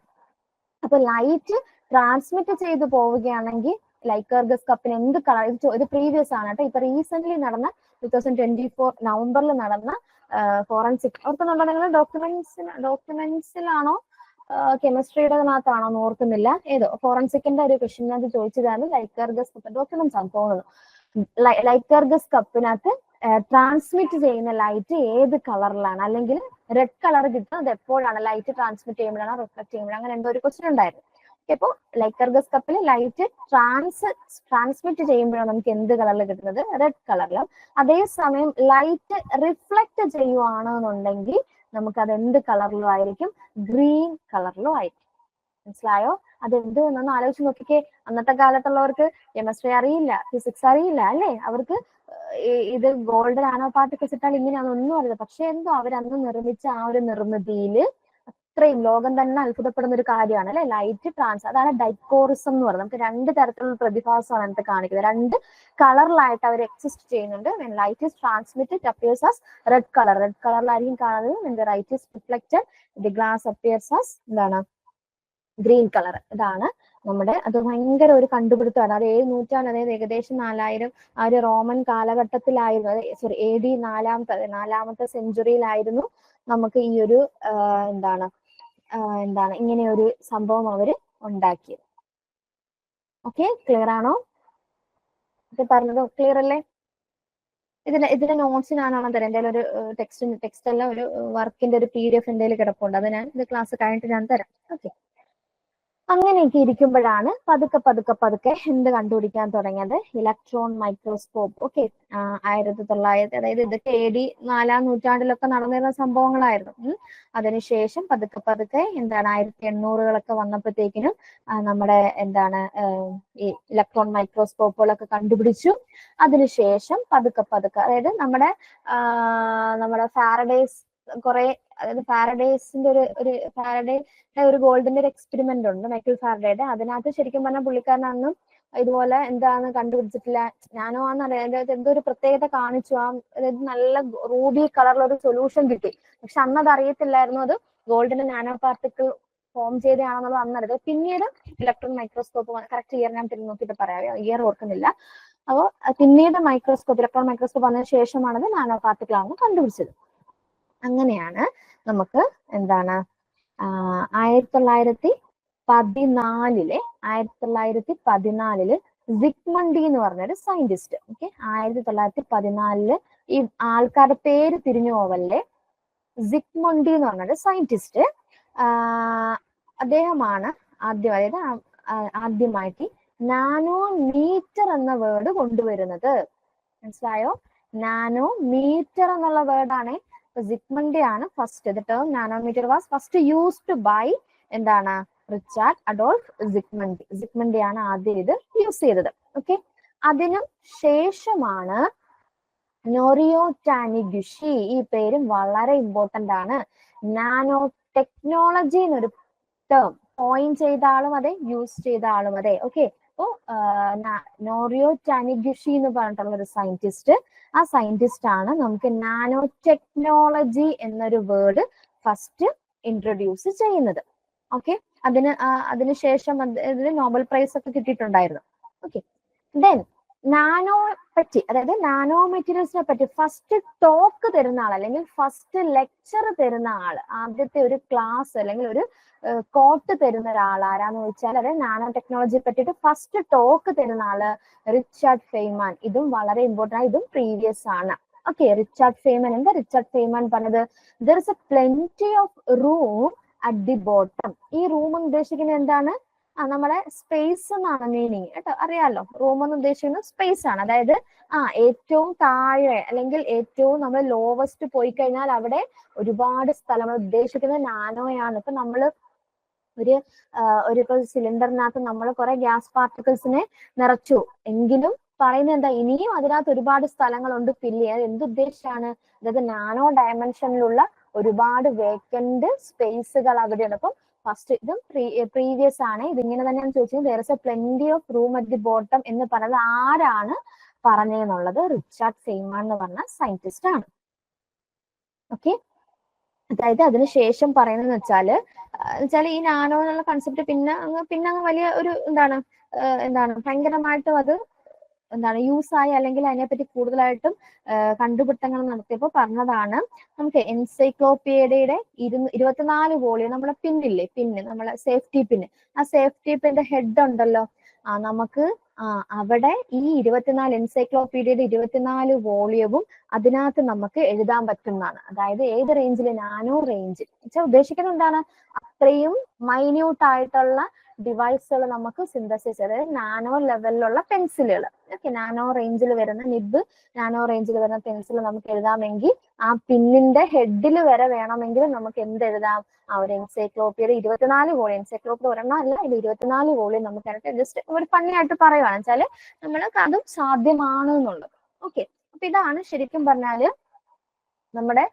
അപ്പൊ ലൈറ്റ് ട്രാൻസ്മിറ്റ് ചെയ്തു പോവുകയാണെങ്കിൽ ലൈക്കർഗസ് കപ്പിന് എന്ത് കളർ? ഇത് പ്രീവിയസ് ആണ് കേട്ടോ. ഇപ്പൊ റീസെന്റ് നടന്ന 2024 നവംബറിൽ നടന്ന ഫോറൻസിക്, ഓർക്കുന്നുണ്ടോ? ഡോക്യുമെന്റ്സിലാണോ കെമിസ്ട്രിയുടെതിനകത്താണോ എന്ന് ഓർക്കുന്നില്ല. ഏതോ ഫോറൻസിക്കിന്റെ ഒരു ക്വസ്റ്റ്യനകത്ത് ചോദിച്ചതാണ് ലൈക്കർഗസ് കപ്പ്. ഡോക്യുമെന്റ്സ് ആണ് തോന്നുന്നു. ലൈക്കർഗസ് കപ്പിനകത്ത് ട്രാൻസ്മിറ്റ് ചെയ്യുന്ന ലൈറ്റ് ഏത് കളറിലാണ്, അല്ലെങ്കിൽ റെഡ് കളർ കിട്ടുന്നത് എപ്പോഴാണ്? ലൈറ്റ് ട്രാൻസ്മിറ്റ് ചെയ്യുമ്പോഴാണോ റിഫ്ലക്ട് ചെയ്യുമ്പോഴാണ്? അങ്ങനെ എന്തോ ഒരു ക്വസ്റ്റ്യൻ ഉണ്ടായിരുന്നു. അപ്പോ ലൈക്കർഗസ് കപ്പിൽ ലൈറ്റ് ട്രാൻസ്മിറ്റ് ചെയ്യുമ്പോഴാണ് നമുക്ക് എന്ത് കളറിൽ കിട്ടുന്നത്? റെഡ് കളറിലും. അതേസമയം ലൈറ്റ് റിഫ്ലക്ട് ചെയ്യുവാണെന്നുണ്ടെങ്കിൽ നമുക്ക് അത് എന്ത് കളറിലും ആയിരിക്കും? ഗ്രീൻ കളറിലും ആയിരിക്കും. മനസ്സിലായോ? അതെന്ത് എന്നൊന്ന് ആലോചിച്ച് നോക്കിക്കേ. അന്നത്തെ കാലത്തുള്ളവർക്ക് കെമിസ്ട്രി അറിയില്ല, ഫിസിക്സ് അറിയില്ല അല്ലേ. അവർക്ക് ഇത് ഗോൾഡ് നാനോ പാർട്ടിക്കിൾസ് ഇട്ടാൽ ഇങ്ങനെയാണെന്നൊന്നും അറിയില്ല. പക്ഷെ എന്തോ അവരന്ന് നിർമ്മിച്ച ആ ഒരു നിർമ്മിതിയില് അത്രയും ലോകം തന്നെ അത്ഭുതപ്പെടുന്ന ഒരു കാര്യമാണ് അല്ലെ. ലൈറ്റ് അതാണ് ഡൈക്കോറിസം എന്ന് പറയുന്നത്. നമുക്ക് രണ്ട് തരത്തിലുള്ള പ്രതിഭാസമാണ് അതിനകത്ത് കാണിക്കുന്നത്. രണ്ട് കളറിലായിട്ട് അവർ എക്സിസ്റ്റ് ചെയ്യുന്നുണ്ട്. Light is transmitted appears as red കളറിലായിരിക്കും കാണുന്നത്. Light is reflected the glass appears as എന്താണ്? Green colour. ഇതാണ് നമ്മുടെ, അത് ഭയങ്കര ഒരു കണ്ടുപിടുത്തമാണ്. അത് 7 നൂറ്റാണ്ട്, അതായത് ഏകദേശം 4000 ആ ഒരു റോമൻ കാലഘട്ടത്തിലായിരുന്നു, സോറി AD 4ാമത്തെ സെഞ്ചുറിയിലായിരുന്നു നമുക്ക് ഈ ഒരു എന്താണ് ഇങ്ങനെ ഒരു സംഭവം അവര് ഉണ്ടാക്കിയത്. ഓക്കെ, ക്ലിയർ ആണോ? ഇത് പറഞ്ഞത് ക്ലിയർ അല്ലേ? ഇതിന്റെ നോട്ട്സ് ഞാനാണ് തരാം. എന്തായാലും ഒരു ടെക്സ്റ്റ് അല്ല, ഒരു വർക്കിന്റെ ഒരു PDF എന്തെങ്കിലും കിടപ്പുണ്ട്. അത് ഞാൻ ഇത് ക്ലാസ് കഴിഞ്ഞിട്ട് ഞാൻ തരാം. ഓക്കെ, അങ്ങനെയൊക്കെ ഇരിക്കുമ്പോഴാണ് പതുക്കെ എന്ത് കണ്ടുപിടിക്കാൻ തുടങ്ങിയത്? Electron microscope. ഓക്കെ, 1900, അതായത് ഇതൊക്കെ AD 4ാം നൂറ്റാണ്ടിലൊക്കെ നടന്നിരുന്ന സംഭവങ്ങളായിരുന്നു. അതിനുശേഷം പതുക്കെ എന്താണ് 1800കളൊക്കെ വന്നപ്പോഴത്തേക്കിനും നമ്മുടെ ഈ ഇലക്ട്രോൺ മൈക്രോസ്കോപ്പുകളൊക്കെ കണ്ടുപിടിച്ചു. അതിനുശേഷം പതുക്കെ അതായത് നമ്മുടെ ഫാരഡേസ് അതായത് ഫാരഡേസിന്റെ ഒരു ഗോൾഡിന്റെ ഒരു എക്സ്പെരിമെന്റ് ഉണ്ട്, മൈക്കിൾ ഫാരഡേയുടെ. അതിനകത്ത് ശരിക്കും പറഞ്ഞാൽ പുള്ളിക്കാരനൊന്നും ഇതുപോലെ കണ്ടുപിടിച്ചിട്ടില്ല. ഞാനോ അതായത് എന്തോ ഒരു പ്രത്യേകത കാണിച്ചു. അതായത് നല്ല റൂബി കളറിലൊരു സൊല്യൂഷൻ കിട്ടി. പക്ഷെ അന്നത് അറിയത്തില്ലായിരുന്നു അത് ഗോൾഡിന്റെ നാനോ പാർട്ടിക്കിൾ ഫോം ചെയ്തതാണെന്നുള്ളത് അന്നറിയത്. പിന്നീട് ഇലക്ട്രോൺ മൈക്രോസ്കോപ്പ്, കറക്റ്റ് ഇയർ ഞാൻ നോക്കിയിട്ട് പറയാം, ഇയർ ഓർക്കുന്നില്ല. അപ്പോൾ പിന്നീട് ഇലക്ട്രോൺ മൈക്രോസ്കോപ്പ് വന്നതിന് ശേഷമാണത് നാനോ പാർട്ടിക്കിൾ ആണെന്ന് കണ്ടുപിടിച്ചത്. അങ്ങനെയാണ് നമുക്ക് 1910 1914 സിഗ്മണ്ടി എന്ന് പറഞ്ഞൊരു സയന്റിസ്റ്റ്. ഓക്കെ, 1914 ഈ ആൾക്കാരുടെ പേര് തിരിഞ്ഞു പോവല്ലേ, സിഗ്മണ്ടി എന്ന് പറഞ്ഞൊരു സയന്റിസ്റ്റ്, അദ്ദേഹമാണ് ആദ്യമായിട്ട് നാനോമീറ്റർ എന്ന വേർഡ് കൊണ്ടുവരുന്നത്. മനസ്സിലായോ? നാനോമീറ്റർ എന്നുള്ള വേർഡാണ്. സിഗ്മണ്ടി ആണ് first. The term nanometre was first used by എന്താണ് റിച്ചാർഡ് അഡോൾഫ് സിഗ്മണ്ടി. സിഗ്മണ്ടി ആണ് ആദ്യം ഇത് യൂസ് ചെയ്തത്. ഓക്കെ, അതിനു ശേഷമാണ് നോറിയോ ടാനിഗുഷി. ഈ പേരും വളരെ ഇമ്പോർട്ടന്റ് ആണ്. നാനോ ടെക്നോളജി എന്നൊരു ടേം കോയിൻ ചെയ്ത ആളും അതെ, യൂസ് ചെയ്ത ആളും അതെ. ഓക്കെ, അപ്പോ നോറിയോ ടാനിഗുഷി എന്ന് പറഞ്ഞിട്ടുള്ള ഒരു സയന്റിസ്റ്റ്, ആ സയന്റിസ്റ്റ് ആണ് നമുക്ക് നാനോ ടെക്നോളജി എന്നൊരു വേർഡ് ഫസ്റ്റ് ഇൻട്രൊഡ്യൂസ് ചെയ്യുന്നത്. ഓക്കെ, അതിനുശേഷം ഇതിന് നോബൽ പ്രൈസ് ഒക്കെ കിട്ടിയിട്ടുണ്ടായിരുന്നു. ഓക്കെ, ദെൻ നാനോ പറ്റി, അതായത് നാനോ മെറ്റീരിയൽസിനെ പറ്റി ഫസ്റ്റ് ടോക്ക് തരുന്ന ആൾ അല്ലെങ്കിൽ ഫസ്റ്റ് ലെക്ചർ തരുന്ന ആള്, ആദ്യത്തെ ഒരു ക്ലാസ് അല്ലെങ്കിൽ ഒരു കോട്ട് തരുന്ന ഒരാൾ ആരാന്ന് ചോദിച്ചാൽ അതായത് നാനോ ടെക്നോളജിയെ പറ്റിയിട്ട് ഫസ്റ്റ് ടോക്ക് തരുന്ന ആള് റിച്ചാർഡ് ഫെയ്മാൻ. ഇതും വളരെ ഇമ്പോർട്ടന്റ് ആണ്, ഇതും പ്രീവിയസ് ആണ്. Okay, Richard Feynman. എന്താ റിച്ചാർഡ് ഫെയ്മാൻ പറഞ്ഞത്? There is A plenty of room at the bottom. ഈ റൂം ഉദ്ദേശിക്കുന്നത് എന്താണ്? നമ്മുടെ സ്പേസ് എന്നാണ് മീനിങ് കേട്ടോ, അറിയാലോ. റൂം എന്ന് ഉദ്ദേശിക്കുന്നത് സ്പേസ് ആണ്. അതായത് ഏറ്റവും താഴെ അല്ലെങ്കിൽ ഏറ്റവും നമ്മൾ ലോവസ്റ്റ് പോയി കഴിഞ്ഞാൽ അവിടെ ഒരുപാട് സ്ഥലങ്ങൾ ഉദ്ദേശിക്കുന്നത് നാനോയാണ്. ഇപ്പൊ നമ്മള് ഒരു സിലിണ്ടറിനകത്ത് നമ്മൾ കുറെ ഗ്യാസ് പാർട്ടിക്കിൾസിനെ നിറച്ചു എങ്കിലും പറയുന്നത് എന്താ, ഇനിയും അതിനകത്ത് ഒരുപാട് സ്ഥലങ്ങളുണ്ട് ഫില്ല് ചെയ്യാൻ. എന്തുദ്ദേശിച്ചാണ്? അതായത് നാനോ ഡയമെൻഷനിലുള്ള ഒരുപാട് വേക്കന്റ് സ്പേസുകൾ അവിടെയുണ്ട്. അപ്പം ഫസ്റ്റ് ഇതും പ്രീവിയസ് ആണ്. ഇതിങ്ങനെ തന്നെയാണ് ചോദിച്ചത്. there is a plenty of room at the bottom എന്ന് പറഞ്ഞത് ആരാണ് പറഞ്ഞതെന്നുള്ളത് റിച്ചാർഡ് ഫെയ്മാൻ എന്ന് പറഞ്ഞ സയന്റിസ്റ്റ് ആണ്. ഓക്കെ, അതായത് അതിനുശേഷം പറയുന്നത് വെച്ചാല് ഈ നാനോ എന്നുള്ള കൺസെപ്റ്റ് പിന്നെ അങ്ങ് വലിയ ഒരു എന്താണ് ഭയങ്കരമായിട്ടും അത് യൂസ് ആയി അല്ലെങ്കിൽ അതിനെപ്പറ്റി കൂടുതലായിട്ടും കണ്ടുപിടുത്തങ്ങൾ നടത്തിയപ്പോ പറഞ്ഞതാണ്. നമുക്ക് എൻസൈക്ലോപീഡിയയുടെ 24 വോളിയം നമ്മളെ പിന്നില്ലേ, നമ്മളെ സേഫ്റ്റി പിന്ന്, ആ സേഫ്റ്റി പിന്റെ ഹെഡ് ഉണ്ടല്ലോ, നമുക്ക് അവിടെ ഈ 24 എൻസൈക്ലോപീഡിയയുടെ 24 വോളിയവും അതിനകത്ത് നമുക്ക് എഴുതാൻ പറ്റുന്നതാണ്. അതായത് ഏത് റേഞ്ചിൽ? നാനോ റേഞ്ചിൽ. ഉദ്ദേശിക്കുന്നത് എന്താണ്? അത്രയും മൈന്യൂട്ട് ആയിട്ടുള്ള ഡിവൈസുകൾ നമുക്ക് സിന്തസിസ്, അതായത് നാനോ ലെവലിലുള്ള പെൻസിലുകൾ. ഓക്കെ, നാനോ റേഞ്ചിൽ വരുന്ന നിബ്, നാനോ റേഞ്ചിൽ വരുന്ന പെൻസിൽ നമുക്ക് എഴുതാമെങ്കിൽ ആ പിന്നിന്റെ ഹെഡിൽ വരെ വേണമെങ്കിൽ നമുക്ക് എന്തെഴുതാം? ആ ഒരു എൻസൈക്ലോപീഡിയ 24 വോളിയം, എൻസൈക്ലോപീഡിയ ഒരെണ്ണം അല്ല, ഇത് 24 വോളിയം നമുക്ക് ജസ്റ്റ് ഒരു ഫണ്ണിയായിട്ട് പറയുകയാണ് വെച്ചാല് നമ്മൾക്ക് അതും സാധ്യമാണ് എന്നുള്ളത്. ഓക്കെ, അപ്പൊ ഇതാണ് ശരിക്കും പറഞ്ഞാല് നമ്മുടെ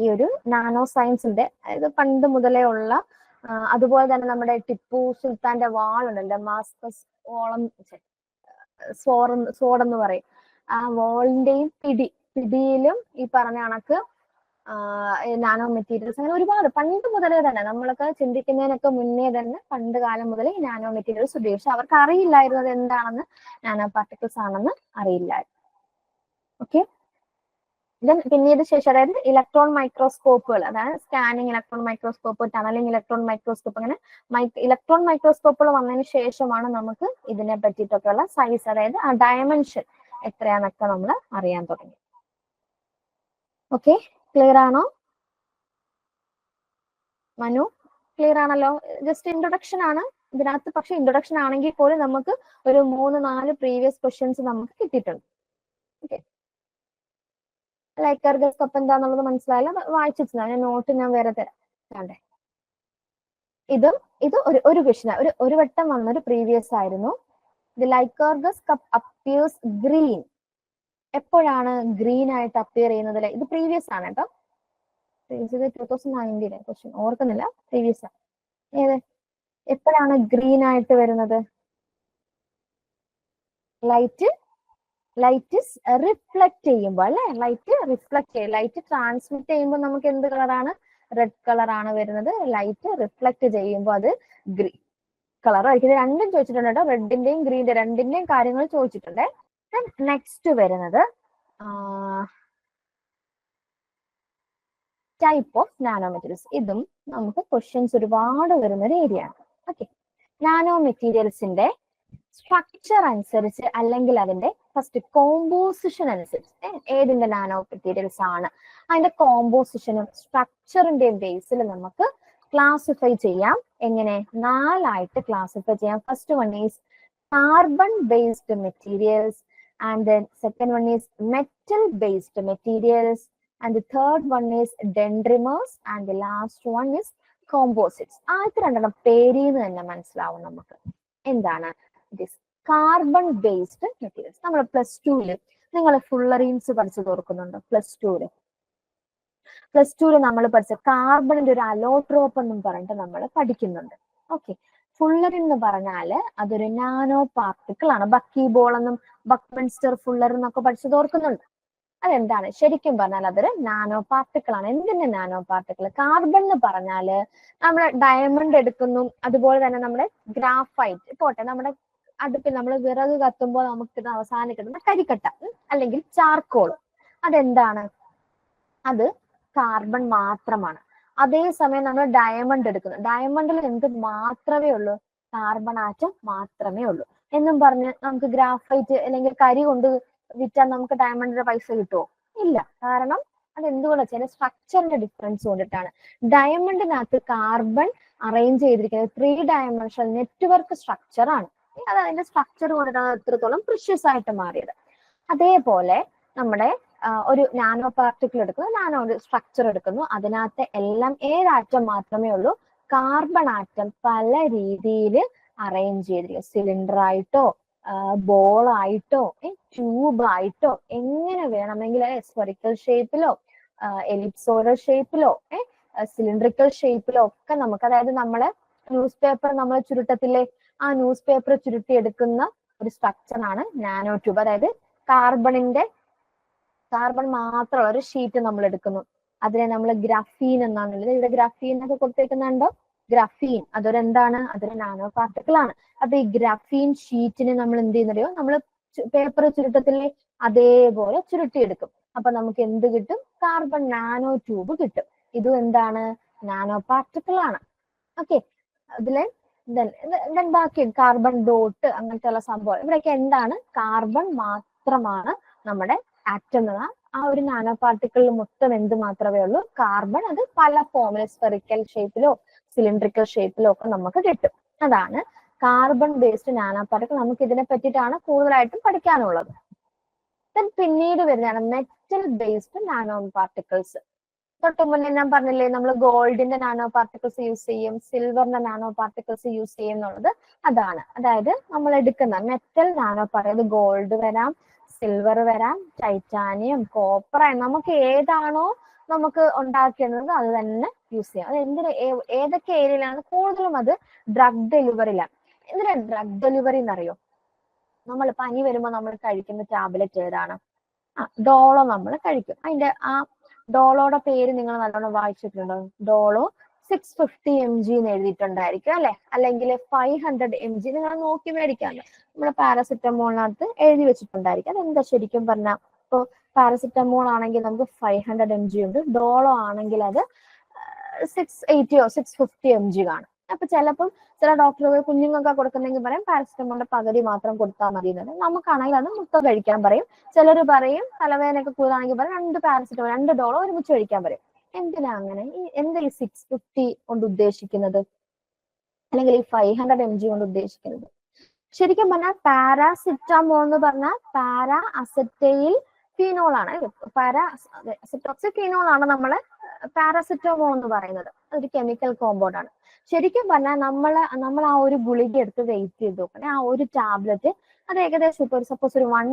ഈ ഒരു നാനോ സയൻസിന്റെ, അതായത് പണ്ട് മുതലേ ഉള്ള, അതുപോലെ തന്നെ നമ്മുടെ ടിപ്പു സുൽത്താന്റെ വാളുണ്ടല്ലോ, ഡമാസ്കസ് വോളം സോഡ് എന്ന് പറയും, ആ വാളിന്റെയും പിടിയിലും ഈ പറഞ്ഞ കണക്ക് നാനോ മെറ്റീരിയൽസ്, അങ്ങനെ ഒരുപാട് പണ്ട് മുതലേ തന്നെ നമ്മളൊക്കെ ചിന്തിക്കുന്നതിനൊക്കെ മുന്നേ തന്നെ പണ്ട് കാലം മുതൽ ഈ നാനോ മെറ്റീരിയൽസ് ഉപയോഗിച്ചു. അവർക്ക് അറിയില്ലായിരുന്നത് എന്താണെന്ന്, നാനോ പാർട്ടിക്കിൾസ് ആണെന്ന് അറിയില്ലായിരുന്നു. ഓക്കെ, പിന്നീട് ശേഷം അതായത് ഇലക്ട്രോൺ മൈക്രോസ്കോപ്പുകൾ, അതായത് scanning electron microscope, tunnelling electron microscope, അങ്ങനെ ഇലക്ട്രോൺ മൈക്രോസ്കോപ്പുകൾ വന്നതിന് ശേഷമാണ് നമുക്ക് ഇതിനെ പറ്റിയിട്ടൊക്കെയുള്ള സൈസ്, അതായത് ആ ഡയമെൻഷൻ എത്രയാന്നൊക്കെ നമ്മൾ അറിയാൻ തുടങ്ങി. ഓക്കെ, ക്ലിയർ ആണോ മനു? ക്ലിയർ ആണല്ലോ? ജസ്റ്റ് ഇൻട്രൊഡക്ഷൻ ആണ് ഇതിനകത്ത്. പക്ഷെ ഇൻട്രൊഡക്ഷൻ ആണെങ്കിൽ പോലും നമുക്ക് ഒരു 3-4 പ്രീവിയസ് ക്വസ്റ്റ്യൻസ് നമുക്ക് കിട്ടിയിട്ടുണ്ട്. ഓക്കെ, ലൈക്കർ ഗസ് കപ്പ് എന്താന്നുള്ളത് മനസ്സിലായാലും വായിച്ചു. ഞാൻ നോട്ട് ഞാൻ വേറെ തരാം. ഇത് ഒരു ക്വസ്റ്റ്യൻ, ഒരു വട്ടം വന്നൊരു പ്രീവിയസ് ആയിരുന്നു. The Lycurgus cup appears green. എപ്പോഴാണ് ഗ്രീൻ ആയിട്ട് അപ്പിയർ ചെയ്യുന്നത്? ഇത് പ്രീവിയസ് ആണ് കേട്ടോ, 2019 ക്വസ്റ്റ്യൻ, ഓർക്കുന്നില്ല, പ്രീവിയസ് ആണ്. ഏത് എപ്പോഴാണ് ഗ്രീൻ ആയിട്ട് വരുന്നത്? ലൈറ്റ് റിഫ്ലക്ട് ചെയ്യുമ്പോൾ അല്ലെ, ലൈറ്റ് ട്രാൻസ്മിറ്റ് ചെയ്യുമ്പോൾ നമുക്ക് എന്ത് കളറാണ്? റെഡ് കളർ ആണ് വരുന്നത്. ലൈറ്റ് റിഫ്ലക്ട് ചെയ്യുമ്പോൾ അത് ഗ്രീൻ കളർ ആയിരിക്കും. രണ്ടും ചോദിച്ചിട്ടുണ്ട് കേട്ടോ, റെഡിന്റെയും ഗ്രീന്റെ രണ്ടിന്റെയും കാര്യങ്ങൾ ചോദിച്ചിട്ടുണ്ട്. നെക്സ്റ്റ് വരുന്നത് ടൈപ്പ് ഓഫ് നാനോ മെറ്റീരിയൽസ്. ഇതും നമുക്ക് ക്വസ്റ്റ്യൻസ് ഒരുപാട് വരുന്ന ഒരു ഏരിയ ആണ്. ഓക്കെ, നാനോ മെറ്റീരിയൽസിന്റെ സ്ട്രക്ചർ അനുസരിച്ച് അല്ലെങ്കിൽ അതിന്റെ ഫസ്റ്റ് കോമ്പോസിഷൻ അനുസരിച്ച് ഏതിന്റെ നാനോ മെറ്റീരിയൽസ് ആണ് അതിന്റെ കോമ്പോസിഷനും സ്ട്രക്ചറിന്റെയും ബേസിൽ നമുക്ക് ക്ലാസിഫൈ ചെയ്യാം. എങ്ങനെ? 4 ആയിട്ട് ക്ലാസിഫൈ ചെയ്യാം. First one is carbon based materials, and then second one is metal based materials, and the third one is dendrimers, and the last one is composites. ആദ്യത്തെ രണ്ടെണ്ണം പേരിന്ന് തന്നെ മനസ്സിലാവും നമുക്ക് എന്താണ്. This carbon based materials. നമ്മൾ +2 നിങ്ങൾ ഫുള്ളറീൻസ് പഠിച്ചത് ഓർക്കുന്നുണ്ടോ? +2 നമ്മൾ പഠിച്ച കാർബണിന്റെ ഒരു അലോട്രോപ്പ് എന്നും പറഞ്ഞിട്ട് നമ്മൾ പഠിക്കുന്നുണ്ട്. ഓക്കെ, ഫുള്ളറിൻ എന്ന് പറഞ്ഞാല് അതൊരു നാനോ പാർട്ടിക്കിൾ ആണ്. ബക്കി ബോൾ എന്നും ബക്ക്മിൻസ്റ്റർ ഫുള്ളർ എന്നൊക്കെ പഠിച്ചത് ഓർക്കുന്നുണ്ട്. അതെന്താണ്? ശരിക്കും പറഞ്ഞാൽ അതൊരു നാനോ പാർട്ടിക്കിൾ ആണ്. എന്തിന്റെ നാനോ പാർട്ടിക്കിൾ? കാർബൺ എന്ന് പറഞ്ഞാല് നമ്മൾ ഡയമണ്ട് എടുക്കുന്നു, അതുപോലെ തന്നെ നമ്മുടെ ഗ്രാഫൈറ്റ് പോട്ടെ, നമ്മുടെ അടുപ്പിൽ നമ്മൾ വിറക് കത്തുമ്പോൾ നമുക്ക് അവസാനം കിട്ടുന്ന കരിക്കട്ട അല്ലെങ്കിൽ ചാർക്കോൾ, അതെന്താണ്? അത് കാർബൺ മാത്രമാണ്. അതേസമയം നമ്മൾ ഡയമണ്ട് എടുക്കുന്നു, ഡയമണ്ടിൽ എന്ത് മാത്രമേ ഉള്ളൂ? കാർബൺ ആറ്റം മാത്രമേ ഉള്ളൂ. എന്നും പറഞ്ഞ് നമുക്ക് ഗ്രാഫൈറ്റ് അല്ലെങ്കിൽ കരി കൊണ്ട് വിറ്റാൽ നമുക്ക് ഡയമണ്ടിന്റെ പൈസ കിട്ടുമോ? ഇല്ല. കാരണം അത് എന്തുകൊണ്ടാ? ചില സ്ട്രക്ചറിന്റെ ഡിഫറൻസ് കൊണ്ടിട്ടാണ്. ഡയമണ്ടിനകത്ത് കാർബൺ അറേഞ്ച് ചെയ്തിരിക്കുന്നത് 3 ഡയമെൻഷണൽ നെറ്റ്വർക്ക് സ്ട്രക്ചർ ആണ്. അത് അതിന്റെ സ്ട്രക്ചർ കൊണ്ടിട്ടാണ് എത്രത്തോളം പ്രിഷ്യസ് ആയിട്ട് മാറിയത്. അതേപോലെ നമ്മുടെ ഒരു നാനോ പാർട്ടിക്കിൾ എടുക്കുന്നു, നാനോ സ്ട്രക്ചർ എടുക്കുന്നു, അതിനകത്ത് എല്ലാം ഏതാറ്റം മാത്രമേ ഉള്ളൂ? കാർബൺ ആറ്റം പല രീതിയിൽ അറേഞ്ച് ചെയ്തിരിക്കും. സിലിണ്ടർ ആയിട്ടോ ബോൾ ആയിട്ടോ ട്യൂബ് ആയിട്ടോ എങ്ങനെ വേണമെങ്കിൽ സ്ഫെറിക്കൽ ഷേപ്പിലോ എലിപ്സോയിഡൽ ഷേപ്പിലോ സിലിണ്ടറിക്കൽ ഷേപ്പിലോ ഒക്കെ നമുക്ക്, അതായത് നമ്മള് ന്യൂസ് പേപ്പർ നമ്മൾ ചുരുട്ടത്തിലെ ആ ന്യൂസ് പേപ്പർ ചുരുട്ടിയെടുക്കുന്ന ഒരു സ്ട്രക്ചറാണ് നാനോ ട്യൂബ്. അതായത് കാർബൺ മാത്രമുള്ള ഒരു ഷീറ്റ് നമ്മൾ എടുക്കുന്നു, അതിനെ നമ്മൾ ഗ്രഫീൻ എന്നാണുള്ളത്. ഇവിടെ ഗ്രഫീൻ എന്നൊക്കെ കൊടുത്തേക്കുന്നുണ്ടോ? ഗ്രഫീൻ അതൊരെന്താണ്? അതൊരു നാനോ പാർട്ടിക്കിൾ ആണ്. അപ്പൊ ഈ ഗ്രഫീൻ ഷീറ്റിനെ നമ്മൾ എന്ത് ചെയ്യുന്നറിയോ? നമ്മൾ പേപ്പർ ചുരുട്ടത്തിലെ അതേപോലെ ചുരുട്ടിയെടുക്കും. അപ്പൊ നമുക്ക് എന്ത് കിട്ടും? കാർബൺ നാനോ ട്യൂബ് കിട്ടും. ഇതും എന്താണ്? നാനോ പാർട്ടിക്കിൾ ആണ്. ഓക്കെ, അതിലെ ബാക്കി കാർബൺ ഡോട്ട് അങ്ങനത്തെ ഉള്ള സംഭവം ഇവിടെയൊക്കെ എന്താണ്? കാർബൺ മാത്രമാണ് നമ്മുടെ ആറ്റം എന്നുള്ള ആ ഒരു നാനോ പാർട്ടിക്കിളിൽ മൊത്തം എന്ത് മാത്രമേ ഉള്ളൂ? കാർബൺ. അത് പല ഫോമിൽ സ്ഫെറിക്കൽ ഷേപ്പിലോ സിലിണ്ടറിക്കൽ ഷേപ്പിലോ ഒക്കെ നമുക്ക് കിട്ടും. അതാണ് കാർബൺ ബേസ്ഡ് നാനോ പാർട്ടിക്കിൾ. നമുക്ക് ഇതിനെ പറ്റിയിട്ടാണ് കൂടുതലായിട്ടും പഠിക്കാനുള്ളത്. പിന്നീട് വരുന്നതാണ് മെറ്റൽ ബേസ്ഡ് നാനോ പാർട്ടിക്കിൾസ്. തൊട്ട് മുന്നേ ഞാൻ പറഞ്ഞില്ലേ, നമ്മൾ ഗോൾഡിന്റെ നാനോ പാർട്ടിക്കിൾസ് യൂസ് ചെയ്യും, സിൽവറിന്റെ നാനോ പാർട്ടിക്കിൾസ് യൂസ് ചെയ്യും എന്നുള്ളത്. അതാണ്, അതായത് നമ്മൾ എടുക്കുന്ന മെറ്റൽ നാനോ പാർട്ടിക്കിൾ, ഗോൾഡ് വരാം, സിൽവർ വരാം, ടൈറ്റാനിയം, കോപ്പർ, നമുക്ക് ഏതാണോ നമുക്ക് ഉണ്ടാക്കിയത് അത് തന്നെ യൂസ് ചെയ്യാം. അത് എന്തിന് ഏതൊക്കെ ഏരിയയിലാണ്? കൂടുതലും അത് ഡ്രഗ് ഡെലിവറിയിലാണ്. എന്തിനാ ഡ്രഗ് ഡെലിവറി എന്നറിയോ? നമ്മൾ പനി വരുമ്പോൾ നമ്മൾ കഴിക്കുന്ന ടാബ്ലറ്റ് ഏതാണ്? ഡോളോ നമ്മൾ കഴിക്കും. അതിന്റെ ആ ഡോളോയുടെ പേര് നിങ്ങൾ നല്ലോണം വായിച്ചിട്ടുണ്ടോ? ഡോളോ 650 mg എന്ന് എഴുതിയിട്ടുണ്ടായിരിക്കും അല്ലെ, അല്ലെങ്കിൽ 500 mg. നിങ്ങൾ നോക്കി മേടിക്കാമല്ലോ. നമ്മുടെ പാരസെറ്റമോളിനകത്ത് എഴുതി വെച്ചിട്ടുണ്ടായിരിക്കും. അതെന്താ ശരിക്കും പറഞ്ഞാൽ? ഇപ്പോൾ പാരസെറ്റമോൾ ആണെങ്കിൽ നമുക്ക് 500 mg ഉണ്ട്, ഡോളോ ആണെങ്കിൽ അത് 680 650 mg കാണും. അപ്പൊ ചിലപ്പം ചില ഡോക്ടറുകൾ കുഞ്ഞുങ്ങൾക്ക് കൊടുക്കുന്നെങ്കിൽ പറയും പാരസെറ്റമോളിന്റെ പകുതി മാത്രം കൊടുത്താൽ മതി എന്നുള്ളത്. നമുക്കാണെങ്കിൽ അത് മൊത്തം കഴിക്കാൻ പറയും. ചിലർ പറയും തലവേദനയൊക്കെ കൂടുതലാണെങ്കിൽ പറയും 2 പാരസെറ്റമോൾ 2 ഡോളോ ഒരുമിച്ച് കഴിക്കാൻ പറയും. എന്തിനാ അങ്ങനെ? എന്താ ഈ 650 കൊണ്ട് ഉദ്ദേശിക്കുന്നത്, അല്ലെങ്കിൽ ഈ 500 mg കൊണ്ട് ഉദ്ദേശിക്കുന്നത്? ശരിക്കും പറഞ്ഞാൽ പാരാസിറ്റമോൾ എന്ന് പറഞ്ഞാൽ പാരാ അസറ്റൈൽ ഫീനോൾ ആണ്. അസറ്റോക്സിഫീനോൾ ആണ് നമ്മളെ പാരാസിറ്റമോൾ എന്ന് പറയുന്നത്. അതൊരു കെമിക്കൽ കോമ്പൗണ്ട് ആണ്. ശരിക്കും പറഞ്ഞാൽ നമ്മൾ ആ ഒരു ഗുളിക എടുത്ത് വെയിറ്റ് ചെയ്ത് നോക്കണേ. ആ ഒരു ടാബ്ലറ്റ് അത് ഏകദേശം ഇപ്പോൾ സപ്പോസ് ഒരു 1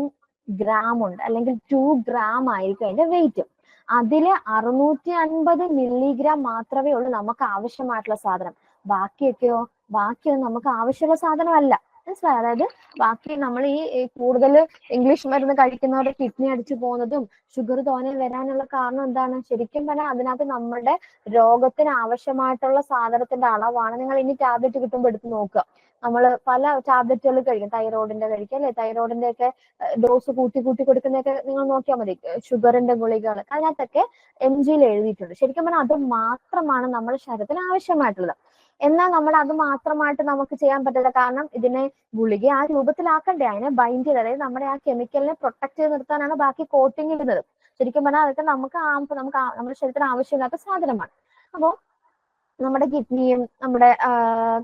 gram ഉണ്ട്, അല്ലെങ്കിൽ 2 gram ആയിരിക്കും അതിന്റെ വെയിറ്റ്. അതില് 650 milligram മാത്രമേ ഉള്ളൂ നമുക്ക് ആവശ്യമായിട്ടുള്ള സാധനം. ബാക്കിയൊന്നും നമുക്ക് ആവശ്യമുള്ള സാധനമല്ല. മനസ്സിലായി? അതായത് ബാക്കി നമ്മൾ ഈ കൂടുതൽ ഇംഗ്ലീഷ് മരുന്ന് കഴിക്കുന്നവരുടെ കിഡ്നി അടിച്ചു പോകുന്നതും ഷുഗർ തോനെ വരാനുള്ള കാരണം എന്താണ്? ശരിക്കും പറഞ്ഞാൽ അതിനകത്ത് നമ്മുടെ രോഗത്തിന് ആവശ്യമായിട്ടുള്ള സാധനത്തിന്റെ അളവാണ്. നിങ്ങൾ ഇനി ടാബ്ലറ്റ് കിട്ടുമ്പോൾ എടുത്ത് നോക്കുക. നമ്മൾ പല ടാബ്ലറ്റുകൾ കഴിക്കും, തൈറോയിഡിന്റെ കഴിക്കുക അല്ലെ, തൈറോയിഡിന്റെ ഒക്കെ ഡോസ് കൂട്ടി കൂട്ടി കൊടുക്കുന്നതൊക്കെ നിങ്ങൾ നോക്കിയാൽ മതി. ഷുഗറിന്റെ ഗുളികകൾ അതിനകത്തൊക്കെ MG എഴുതിയിട്ടുണ്ട്. ശരിക്കും പറഞ്ഞാൽ അത് മാത്രമാണ് നമ്മുടെ ശരീരത്തിന് ആവശ്യമായിട്ടുള്ളത്. എന്നാൽ നമ്മൾ അത് മാത്രമായിട്ട് നമുക്ക് ചെയ്യാൻ പറ്റില്ല. കാരണം ഇതിനെ ഗുളിക ആ രൂപത്തിലാക്കണ്ടേ, അതിനെ ബൈൻഡ് ചെയ്ത്, അതായത് നമ്മുടെ ആ കെമിക്കലിനെ പ്രൊട്ടക്ട് ചെയ്ത് നിർത്താനാണ് ബാക്കി കോട്ടിങ് ഇടുന്നത്. ശരിക്കും പറഞ്ഞാൽ അതൊക്കെ നമുക്ക് നമ്മുടെ ശരീരത്തിന് ആവശ്യമില്ലാത്ത സാധനമാണ്. അപ്പോൾ നമ്മുടെ കിഡ്നിയും നമ്മുടെ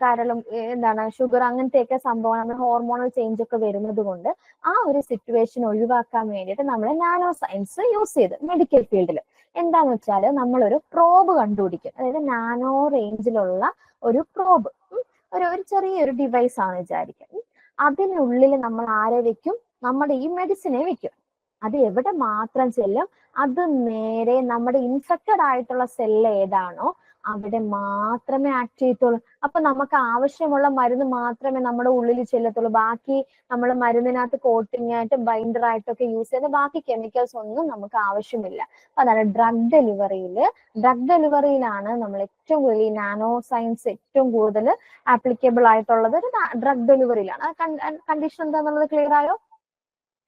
കരളും എന്താണ് ഷുഗർ അങ്ങനത്തെയൊക്കെ സംഭവം, നമ്മുടെ ഹോർമോണൽ ചേഞ്ച് ഒക്കെ വരുന്നത് കൊണ്ട് ആ ഒരു സിറ്റുവേഷൻ ഒഴിവാക്കാൻ വേണ്ടിയിട്ട് നമ്മൾ നാനോ സയൻസ് യൂസ് ചെയ്ത് മെഡിക്കൽ ഫീൽഡിൽ എന്താന്ന് വെച്ചാൽ നമ്മളൊരു പ്രോബ് കണ്ടുപിടിക്കും. അതായത് നാനോ റേഞ്ചിലുള്ള ഒരു പ്രോബ്, ഒരു ചെറിയൊരു ഡിവൈസ് ആണ് വിചാരിക്കുക. അതിനുള്ളിൽ നമ്മൾ ആരെ വെക്കും? നമ്മുടെ ഈ മെഡിസിനെ വെക്കും. അത് എവിടെ മാത്രം ചെല്ലും? അത് നേരെ നമ്മുടെ ഇൻഫെക്റ്റഡ് ആയിട്ടുള്ള സെല്ല് ഏതാണോ അവിടെ മാത്രമേ ആക്ട് ചെയ്യത്തുള്ളൂ. അപ്പൊ നമുക്ക് ആവശ്യമുള്ള മരുന്ന് മാത്രമേ നമ്മുടെ ഉള്ളിൽ ചെല്ലത്തുള്ളൂ. ബാക്കി നമ്മൾ മരുന്നിനകത്ത് കോട്ടിംഗ് ആയിട്ടും ബൈൻഡർ ആയിട്ടൊക്കെ യൂസ് ചെയ്യുന്ന ബാക്കി കെമിക്കൽസ് ഒന്നും നമുക്ക് ആവശ്യമില്ല. അതാണ് ഡ്രഗ് ഡെലിവറിയിലാണ് നമ്മൾ ഏറ്റവും കൂടുതൽ ഈ നാനോ സയൻസ് ഏറ്റവും കൂടുതൽ ആപ്ലിക്കബിൾ ആയിട്ടുള്ളത് ഒരു ഡ്രഗ് ഡെലിവറിയിലാണ്. കണ്ടീഷൻ എന്താണെന്നുള്ളത് ക്ലിയർ ആയോ?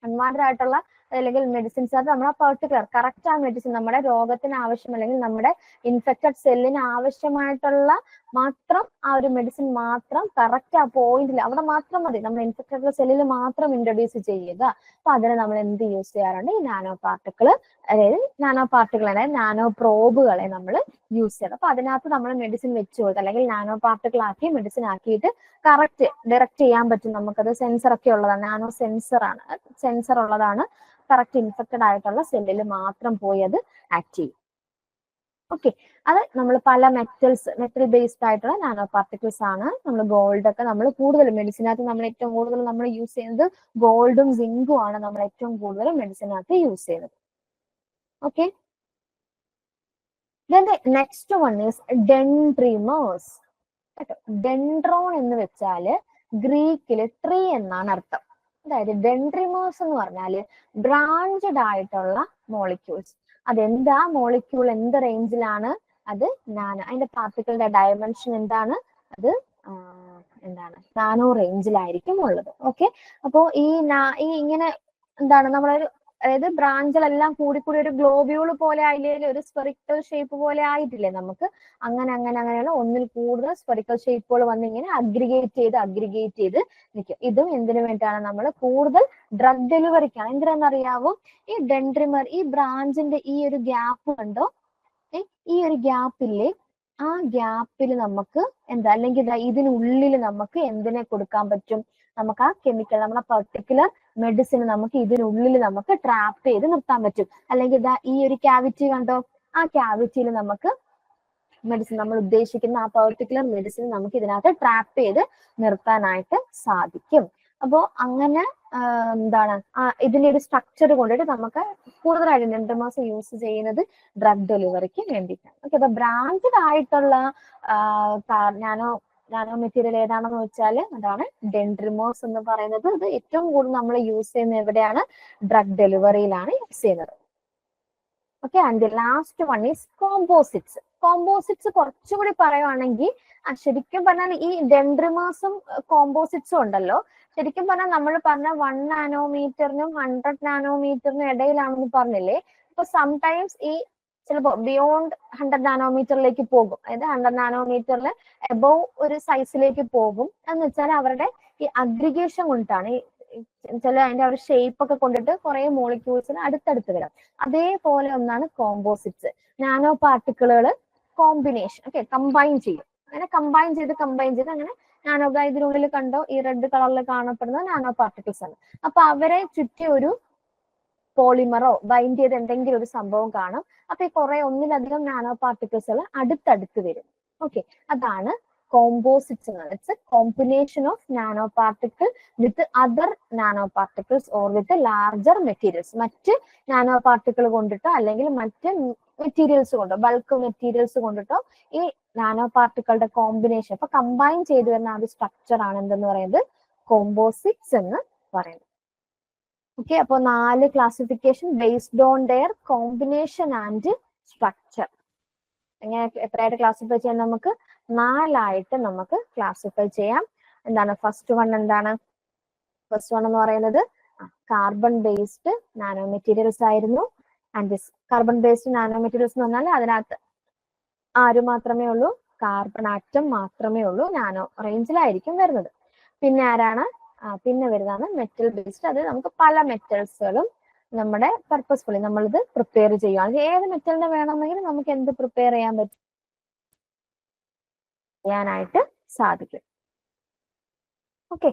അൺവാണ്ടഡ് ആയിട്ടുള്ള അല്ലെങ്കിൽ മെഡിസിൻസ് അത് നമ്മുടെ പെർട്ടിക്കുലർ കറക്റ്റ് ആ മെഡിസിൻ നമ്മുടെ രോഗത്തിന് ആവശ്യം അല്ലെങ്കിൽ നമ്മുടെ ഇൻഫെക്റ്റഡ് സെല്ലിന് ആവശ്യമായിട്ടുള്ള മാത്രം ആ ഒരു മെഡിസിൻ മാത്രം കറക്റ്റ് ആ പോയിന്റിൽ അവിടെ മാത്രം മതി. നമ്മൾ ഇൻഫെക്റ്റഡ് സെല്ലിൽ മാത്രം ഇൻട്രൊഡ്യൂസ് ചെയ്യുക. അപ്പൊ അതിന് നമ്മൾ എന്ത് യൂസ് ചെയ്യാറുണ്ട്? ഈ നാനോ പാർട്ടിക്കിൾ അതായത് നാനോ പ്രോബുകളെ നമ്മൾ യൂസ് ചെയ്യണം. അപ്പൊ അതിനകത്ത് നമ്മൾ മെഡിസിൻ വെച്ച് കൊടുക്കുക അല്ലെങ്കിൽ നാനോ പാർട്ടിക്കിൾ ആക്കി മെഡിസിൻ ആക്കിയിട്ട് കറക്റ്റ് ഡയറക്റ്റ് ചെയ്യാൻ പറ്റും. നമുക്കത് സെൻസർ ഒക്കെ ഉള്ളതാണ്, നാനോ സെൻസർ ഉള്ളതാണ്. കറക്റ്റ് ഇൻഫെക്റ്റഡ് ആയിട്ടുള്ള സെല്ലിൽ മാത്രം പോയി അത് ആക്ട് ചെയ്യും. ഓക്കെ, അത് നമ്മൾ പല മെറ്റൽ ബേസ്ഡ് ആയിട്ടുള്ള നാനോ പാർട്ടിക്കിൾസ് ആണ്. നമ്മൾ ഗോൾഡ് ഒക്കെ നമ്മൾ കൂടുതൽ മെഡിസിനകത്ത് നമ്മൾ ഏറ്റവും കൂടുതൽ നമ്മൾ യൂസ് ചെയ്യുന്നത് ഗോൾഡും സിങ്കും ആണ് നമ്മൾ ഏറ്റവും കൂടുതൽ മെഡിസിനകത്ത് യൂസ് ചെയ്യുന്നത്. Okay, then the next one is dendrimers. Dendron എന്ന് വെച്ചാല് ഗ്രീക്കില് ട്രീ എന്നാണ് അർത്ഥം. അതായത് ഡെൻഡ്രിമേഴ്സ് എന്ന് പറഞ്ഞാല് ബ്രാഞ്ചഡ് ആയിട്ടുള്ള മോളിക്യൂൾസ്. അതെന്താ മോളിക്യൂൾ എന്ത് റേഞ്ചിലാണ്? അത് അതിന്റെ പാർട്ടിക്കിളിന്റെ ഡയമെൻഷൻ എന്താണ്? അത് നാനോ റേഞ്ചിലായിരിക്കും ഉള്ളത്. ഓക്കെ, അപ്പോ ഈ ഇങ്ങനെ എന്താണ് നമ്മളൊരു അതായത് ബ്രാഞ്ചുകളെല്ലാം കൂടി ഒരു ഗ്ലോബ്യൂൾ പോലെ ആയില്ലേ, ഒരു സ്പെറിക്കൽ ഷേപ്പ് പോലെ ആയിട്ടില്ലേ നമുക്ക്? അങ്ങനെയുള്ള ഒന്നിൽ കൂടുതൽ സ്പെറിക്കൽ ഷേപ്പുകൾ വന്നിങ്ങനെ അഗ്രിഗേറ്റ് ചെയ്ത് നിൽക്കും. ഇതും എന്തിനു വേണ്ടിയിട്ടാണ്? നമ്മൾ കൂടുതൽ ഡ്രഗ് ഡെലിവറിക്കാണ്. എന്തിനാണെന്നറിയാവോ? ഈ ഡെൻഡ്രിമർ ഈ ബ്രാഞ്ചിന്റെ ഈ ഒരു ഗ്യാപ്പ് കണ്ടോ? ഈ ഒരു ഗ്യാപ്പില്ലേ, ആ ഗ്യാപ്പിൽ നമുക്ക് എന്താ അല്ലെങ്കിൽ ഇതിനുള്ളിൽ നമുക്ക് എന്തിനെ കൊടുക്കാൻ പറ്റും? നമുക്ക് ആ കെമിക്കൽ നമ്മുടെ പെർട്ടിക്കുലർ മെഡിസിൻ നമുക്ക് ഇതിനുള്ളിൽ നമുക്ക് ട്രാപ്പ് ചെയ്ത് നിർത്താൻ പറ്റും. അല്ലെങ്കിൽ ഈ ഒരു ക്യാവിറ്റി കണ്ടോ? ആ ക്യാവിറ്റിയിൽ നമുക്ക് മെഡിസിൻ നമ്മൾ ഉദ്ദേശിക്കുന്ന ആ പെർട്ടിക്കുലർ മെഡിസിൻ നമുക്ക് ഇതിനകത്ത് ട്രാപ്പ് ചെയ്ത് നിർത്താനായിട്ട് സാധിക്കും. അപ്പോ അങ്ങനെ ഇതിന്റെ ഒരു സ്ട്രക്ചർ കൊണ്ടിട്ട് നമുക്ക് കൂടുതലായിട്ട് ഡെൻഡ്രിമേഴ്സ് യൂസ് ചെയ്യുന്നത് ഡ്രഗ് ഡെലിവറിക്ക് വേണ്ടിയിട്ടാണ്. ഓക്കെ, അപ്പൊ ബ്രാഞ്ചഡ് ആയിട്ടുള്ള നാനോ മെറ്റീരിയൽ ഏതാണെന്ന് വെച്ചാൽ അതാണ് ഡെൻഡ്രിമേഴ്സ് എന്ന് പറയുന്നത്. ഇത് ഏറ്റവും കൂടുതൽ നമ്മൾ യൂസ് ചെയ്യുന്നത് എവിടെയാണ്? ഡ്രഗ് ഡെലിവറിയിലാണ് യൂസ് ചെയ്യുന്നത്. Okay, and last one is composites. Composites കുറച്ചുകൂടി പറയുവാണെങ്കിൽ ശരിക്കും പറഞ്ഞാൽ ഈ ഡെൻഡ്രിമേഴ്സും കോമ്പോസിറ്റ്സും ഉണ്ടല്ലോ, ശരിക്കും പറഞ്ഞാൽ നമ്മൾ പറഞ്ഞ 1 നാനോമീറ്ററിനും 100 നാനോമീറ്ററിനും ഇടയിലാണെന്ന് പറഞ്ഞില്ലേ? ഇപ്പൊ സംടൈംസ് ഈ ചിലപ്പോ ബിയോണ്ട് 100 നാനോമീറ്ററിലേക്ക് പോകും. അതായത് 100 നാനോമീറ്ററിൽ എബോവ് ഒരു സൈസിലേക്ക് പോകും. എന്ന് വെച്ചാൽ അവരുടെ ഈ അഗ്രിഗേഷൻ കൊണ്ടിട്ടാണ്, അതിന്റെ ഒരു ഷേപ്പ് ഒക്കെ കൊണ്ടിട്ട് കുറെ മോളിക്യൂൾസിന് അടുത്തടുത്ത് വരാം. അതേപോലെ ഒന്നാണ് കോമ്പോസിറ്റ്സ്. നാനോ പാർട്ടിക്കിളുകൾ കോമ്പിനേഷൻ കമ്പൈൻ ചെയ്യും. അങ്ങനെ കമ്പൈൻ ചെയ്ത് അങ്ങനെ നാനോ ഇതിനുള്ളിൽ കണ്ടോ ഈ റെഡ് കളറിൽ കാണപ്പെടുന്നത് നാനോ പാർട്ടിക്കിൾസ് ആണ്. അപ്പൊ അവരെ ചുറ്റി ഒരു പോളിമറോ ബൈൻഡ് ചെയ്ത് എന്തെങ്കിലും ഒരു സംഭവം കാണും. അപ്പൊ ഈ ഒന്നിലധികം നാനോ പാർട്ടിക്കിൾസ് അടുത്തടുത്ത് വരും. ഓക്കെ, അതാണ് composites. It's a combination of nanoparticle with other nanoparticles or with the larger materials. മറ്റ് nanoparticle കൊണ്ടിട്ടോ അല്ലെങ്കിൽ മറ്റ് മെറ്റീരിയൽസ് കൊണ്ടോ ബൾക്ക് മെറ്റീരിയൽസ് കൊണ്ടിട്ടോ ഈ നാനോ പാർട്ടിക്കളുടെ കോമ്പിനേഷൻ അപ്പൊ കമ്പൈൻ ചെയ്ത് വരുന്ന ആ ഒരു സ്ട്രക്ചർ ആണ് എന്തെന്ന് പറയുന്നത് കോമ്പോസിറ്റ്സ് എന്ന് പറയുന്നത്. ഓക്കെ, അപ്പോൾ 4 classification based on their combination and structure. എങ്ങനെ എത്രയായിട്ട് ക്ലാസിഫൈ ചെയ്യാം? നമുക്ക് 4 നമുക്ക് ക്ലാസിഫൈ ചെയ്യാം. എന്താണ് ഫസ്റ്റ് വൺ? എന്താണ് ഫസ്റ്റ് വൺ എന്ന് പറയുന്നത്? കാർബൺ ബേസ്ഡ് നാനോ മെറ്റീരിയൽസ് ആയിരുന്നു. And this carbon based nano materials എന്ന് പറഞ്ഞാൽ അതിനകത്ത് ആര് മാത്രമേ ഉള്ളൂ? കാർബൺ ആറ്റം മാത്രമേ ഉള്ളൂ. നാനോ റേഞ്ചിലായിരിക്കും വരുന്നത്. പിന്നെ ആരാണ്? പിന്നെ വരുന്നതാണ് മെറ്റൽ ബേസ്ഡ്. അത് നമുക്ക് പല മെറ്റൽസുകളും നമ്മുടെ പർപ്പസ്ഫുള്ളി നമ്മളിത് പ്രിപ്പയർ ചെയ്യുകയാണ്. ഏത് മെറ്റലിനെ വേണമെങ്കിലും നമുക്ക് എന്ത് പ്രിപ്പയർ ചെയ്യാനായിട്ട് സാധിക്കും. Okay,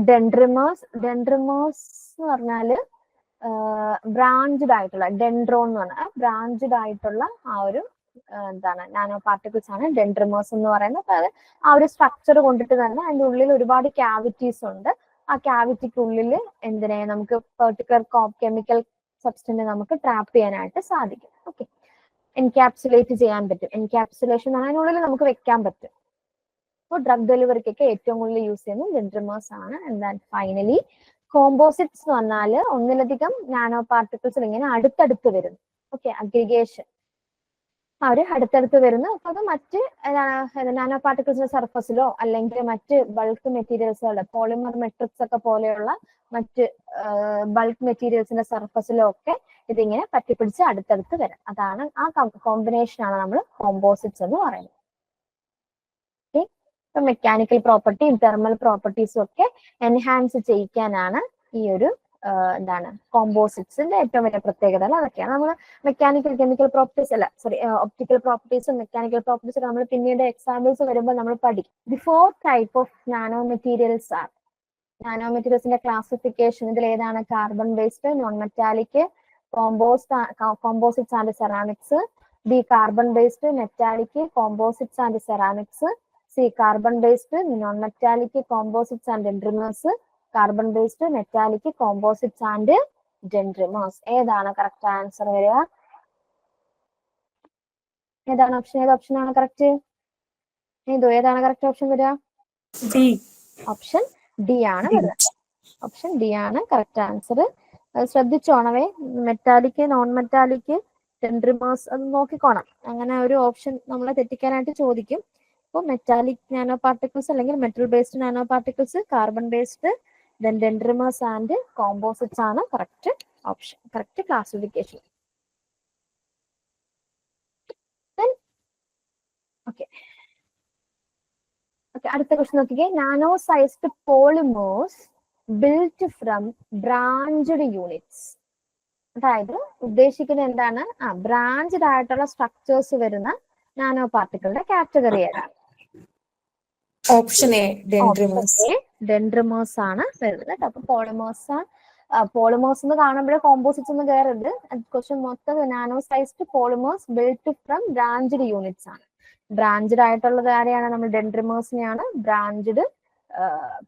dendrimers. ഡെൻഡ്രിമേഴ്സ് എന്ന് പറഞ്ഞാല് ബ്രാഞ്ച്ഡ് ആയിട്ടുള്ള, ഡെൻഡ്രോൺ എന്ന് പറഞ്ഞാൽ ബ്രാഞ്ച്ഡ് ആയിട്ടുള്ള ആ ഒരു എന്താണ് നാനോ പാർട്ടിക്കിൾസ് ആണ് ഡെൻഡ്രിമേഴ്സ് എന്ന് പറയുന്നത്. അപ്പൊ അത് ആ ഒരു സ്ട്രക്ചർ കൊണ്ടിട്ട് തന്നെ അതിന്റെ ഉള്ളിൽ ഒരുപാട് ക്യാവിറ്റീസ് ഉണ്ട്. ആ ക്യാവിറ്റിക്കുള്ളിൽ എന്തിനെ നമുക്ക് പെർട്ടിക്കുലർ കെമിക്കൽ സബ്സ്റ്റൻസ് നമുക്ക് ട്രാപ്പ് ചെയ്യാനായിട്ട് സാധിക്കും. ഓക്കെ, എൻകാപ്സുലേറ്റ് ചെയ്യാൻ പറ്റും. എൻകാപ്സുലേഷൻ അതിനുള്ളിൽ നമുക്ക് വെക്കാൻ പറ്റും. അപ്പോൾ ഡ്രഗ് ഡെലിവറിക്കൊക്കെ ഏറ്റവും കൂടുതൽ യൂസ് ചെയ്യുന്നത് ഡെൻഡ്രിമേഴ്സ് ആണ്. എന്താണ് ഫൈനലി കോമ്പോസിറ്റ്സ് എന്ന് പറഞ്ഞാൽ ഒന്നിലധികം നാനോ പാർട്ടിക്കിൾസ് ഇങ്ങനെ അടുത്തടുത്ത് വരുന്നു. ഓക്കെ, അഗ്രിഗേഷൻ അവര് അടുത്തടുത്ത് വരുന്നു. അപ്പൊ അത് മറ്റ് നാനോ പാർട്ടിക്കിൾസിന്റെ സർഫസിലോ അല്ലെങ്കിൽ മറ്റ് ബൾക്ക് മെറ്റീരിയൽസുകളുടെ പോളിമർ മെട്രിക്സ് ഒക്കെ പോലെയുള്ള മറ്റ് ബൾക്ക് മെറ്റീരിയൽസിന്റെ സർഫസിലോ ഒക്കെ ഇതിങ്ങനെ പറ്റിപ്പിടിച്ച് അടുത്തടുത്ത് വരാം. അതാണ് ആ കോമ്പിനേഷനാണ് നമ്മൾ കോമ്പോസിറ്റ്സ് എന്ന് പറയുന്നത്. ഓക്കെ, ഇപ്പൊ മെക്കാനിക്കൽ പ്രോപ്പർട്ടിയും തെർമൽ പ്രോപ്പർട്ടീസും ഒക്കെ എൻഹാൻസ് ചെയ്യിക്കാനാണ് ഈ ഒരു എന്താണ് കോമ്പോസിറ്റ്സിന്റെ ഏറ്റവും വലിയ പ്രത്യേകത. അതൊക്കെയാണ് നമ്മൾ മെക്കാനിക്കൽ കെമിക്കൽ പ്രോപ്പർട്ടീസ് അല്ല സോറി ഒപ്റ്റിക്കൽ പ്രോപ്പർട്ടീസും മെക്കാനിക്കൽ പ്രോപ്പർട്ടീസും നമ്മൾ പിന്നീട് എക്സാമ്പിൾസ് വരുമ്പോൾ നമ്മൾ പഠിക്കും. The 4 type of nano materials are. Nano മെറ്റീരിയൽസിന്റെ ക്ലാസിഫിക്കേഷൻ ഇതിൽ ഏതാണ്? Carbon based, non metallic, composites and ceramics. B carbon based, metallic, composites and ceramics. C carbon based, non metallic, composites and dendrimers. Carbon based, metallic, composites and dendrimers. ഏതാണ് correct answer വരിക? ഏതാണ് option? ഏത് option ആണ് correct? ഏതാണ് correct option വരിക? Option D ആണ് വരുന്നത്. Option D ആണ് കറക്റ്റ് ആൻസർ. ശ്രദ്ധിച്ചോണവേ, മെറ്റാലിക്, നോൺ മെറ്റാലിക്, ഡെൻഡ്രിമേഴ്സ് അത് നോക്കിക്കോണം. അങ്ങനെ ഒരു ഓപ്ഷൻ നമ്മളെ തെറ്റിക്കാനായിട്ട് ചോദിക്കും. അപ്പോൾ മെറ്റാലിക് നാനോ പാർട്ടിക്കിൾസ് അല്ലെങ്കിൽ metal based nano particles, carbon based, then dendrimers and composites ആണ് correct option, correct classification. Then okay, അടുത്ത ക്വസ്റ്റ്യൻ നോക്കിക്കേ. Nano sized polymers built from branched units. അതായത് ഉദ്ദേശിക്കുന്നത് എന്താണ്? ബ്രാഞ്ച്ഡ് ആയിട്ടുള്ള സ്ട്രക്ചേഴ്സ് വരുന്ന നാനോ പാർട്ടിക്കിളിന്റെ കാറ്റഗറി ഏതാണ്? Option A dendrimers. ഡെൻഡ്രിമേഴ്സ് ആണ് വരുന്നത്. അപ്പൊ പോളിമേഴ്സ് എന്ന് കാണുമ്പോഴേ കോമ്പോസിറ്റ്സ് ഒന്നും കയറരുത്. ക്വസ്റ്റ്യൻ മൊത്തം nano sized polymers built from branched units ആണ്. ബ്രാഞ്ച്ഡ് ആയിട്ടുള്ളത് ആരെയാണ്? നമ്മൾ ഡെൻഡ്രിമേഴ്സിനെയാണ് ബ്രാഞ്ച്ഡ്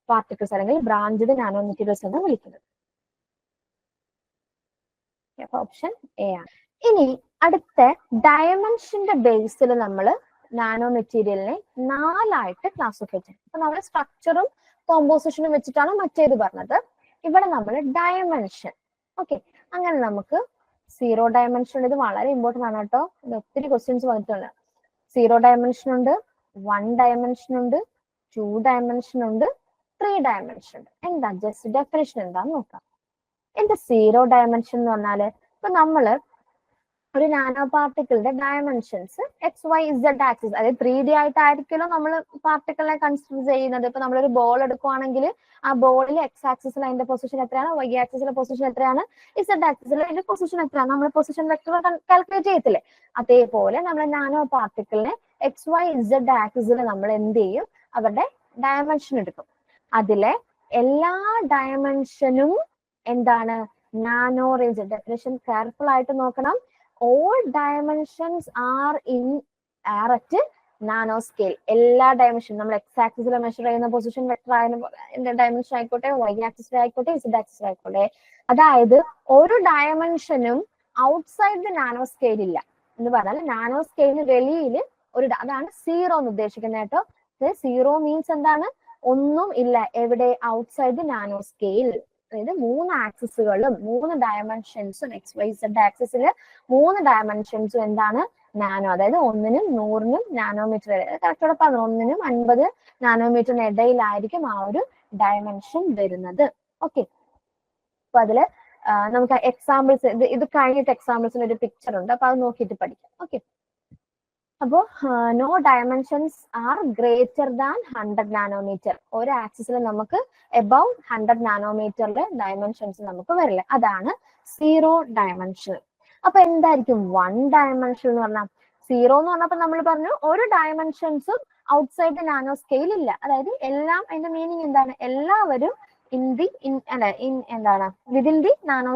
പാർട്ടിക്കിൾസ് അല്ലെങ്കിൽ ബ്രാഞ്ച്ഡ് നാനോ മെറ്റീരിയൽസ് എന്ന് വിളിക്കുന്നത്. അപ്പൊ ഓപ്ഷൻ എ ആണ്. ഇനി അടുത്ത ഡയമെൻഷന്റെ ബേസിൽ നമ്മൾ നാനോ മെറ്റീരിയലിനെ 4 ക്ലാസിഫൈ ചെയ്യും. അപ്പൊ നമ്മൾ സ്ട്രക്ചറും കോമ്പോസിഷനും വെച്ചിട്ടാണ് മറ്റേത് പറഞ്ഞത്. ഇവിടെ നമ്മൾ ഡയമെൻഷൻ. ഓക്കെ, അങ്ങനെ നമുക്ക് 0 ഡയമെൻഷൻ. ഇത് വളരെ ഇമ്പോർട്ടന്റ് ആണ് കേട്ടോ. ഇത് ഒത്തിരി ക്വസ്റ്റ്യൻസ് വന്നിട്ടുണ്ട്. 0 ഡയമെൻഷൻ ഉണ്ട്, 1 ഡയമെൻഷൻ ഉണ്ട്, 2 ഡയമെൻഷൻ ഉണ്ട്, 3 ഡയമെൻഷൻ ഉണ്ട്. എന്താ ജസ്റ്റ് ഡെഫിനിഷൻ എന്താന്ന് നോക്കാം. എന്താ 0 ഡയമെൻഷൻ എന്ന് പറഞ്ഞാല് ഇപ്പൊ നമ്മള് ഒരു നാനോ പാർട്ടിക്കിളിന്റെ ഡയമെൻഷൻസ് XYZ ആക്സിസ്, അതായത് 3D ആയിട്ടായിരിക്കുമല്ലോ നമ്മൾ പാർട്ടിക്കിളിനെ കൺസിഡർ ചെയ്യുന്നത്. ഇപ്പൊ നമ്മളൊരു ബോൾ എടുക്കുവാണെങ്കിൽ ആ ബോളിൽ X ആക്സിസിൽ അതിന്റെ പൊസിഷൻ എത്രയാണ്, Y ആക്സിസിലെ പൊസിഷൻ എത്രയാണ്, Z ആക്സിസിൽ അതിന്റെ പൊസിഷൻ എത്രയാണ്, നമ്മൾ പൊസിഷൻ വെക്ടർ കാൽക്കുലേറ്റ് ചെയ്യത്തില്ലേ? അതേപോലെ നമ്മൾ നാനോ പാർട്ടിക്കിളിനെ XYZ ആക്സിസിൽ നമ്മൾ എന്ത് ചെയ്യും? അവരുടെ ഡയമെൻഷൻ എടുക്കും. അതിലെ എല്ലാ ഡയമെൻഷനും എന്താണ്? Nano range. ഡെഫിനിഷൻ കെയർഫുൾ ആയിട്ട് നോക്കണം. All dimensions are at nano scale. എല്ലാ ഡയമെൻഷനും നമ്മൾ X ആക്സിസിൽ മെഷർ ചെയ്യുന്ന പൊസിഷൻ വെക്ടർ ആയ ഡയമെൻഷൻ ആയിക്കോട്ടെ, Y ആക്സിസിൽ ആയിക്കോട്ടെ, Z ആക്സിസിൽ ആയിക്കോട്ടെ. അതായത് ഒരു ഡയമെൻഷനും ഔട്ട്സൈഡ് ദ നാനോ സ്കെയിൽ ഇല്ല എന്ന് പറഞ്ഞാൽ നാനോ സ്കെയിലിന് വെളിയിൽ ഒരു, അതാണ് 0 എന്ന് ഉദ്ദേശിക്കുന്നത് കേട്ടോ. 0 മീൻസ് എന്താണ്? ഒന്നും ഇല്ല എവിടെ ഔട്ട്സൈഡ് ദി നാനോ സ്കെയിൽ. അതായത് 3 ആക്സിസുകളും 3 ഡയമെൻഷൻസും XYZ ആക്സിസിൽ 3 ഡയമെൻഷൻസും എന്താണ് നാനോ. അതായത് 1-നും 100-നും നാനോമീറ്റർ കറക്റ്റോടെ പറഞ്ഞു 1-നും 50 നാനോമീറ്ററിന് ഇടയിലായിരിക്കും ആ ഒരു ഡയമെൻഷൻ വരുന്നത്. ഓക്കെ, അപ്പൊ അതില് നമുക്ക് എക്സാമ്പിൾസ് ഇത് കഴിഞ്ഞിട്ട് എക്സാമ്പിൾസിന് ഒരു പിക്ചർ ഉണ്ട്, അപ്പൊ അത് നോക്കിയിട്ട് പഠിക്കാം. ഓക്കെ, അപ്പോ no dimensions are greater than 100 nanometre. ഒരു ആക്സിസിൽ നമുക്ക് എബവ് 100 നാനോമീറ്ററിന്റെ ഡയമെൻഷൻസ് നമുക്ക് വരില്ല, അതാണ് 0 ഡയമെൻഷൻ. അപ്പൊ എന്തായിരിക്കും 1 ഡയമെൻഷൻ എന്ന് പറഞ്ഞാൽ? 0 എന്ന് പറഞ്ഞപ്പോ നമ്മൾ പറഞ്ഞു ഒരു ഡയമെൻഷൻസും ഔട്ട്സൈഡ് നാനോ സ്കെയിൽ ഇല്ല. അതായത് എല്ലാം, അതിന്റെ മീനിങ് എന്താണ്? എല്ലാവരും എന്താണ് വിതിൻ ദി നാനോ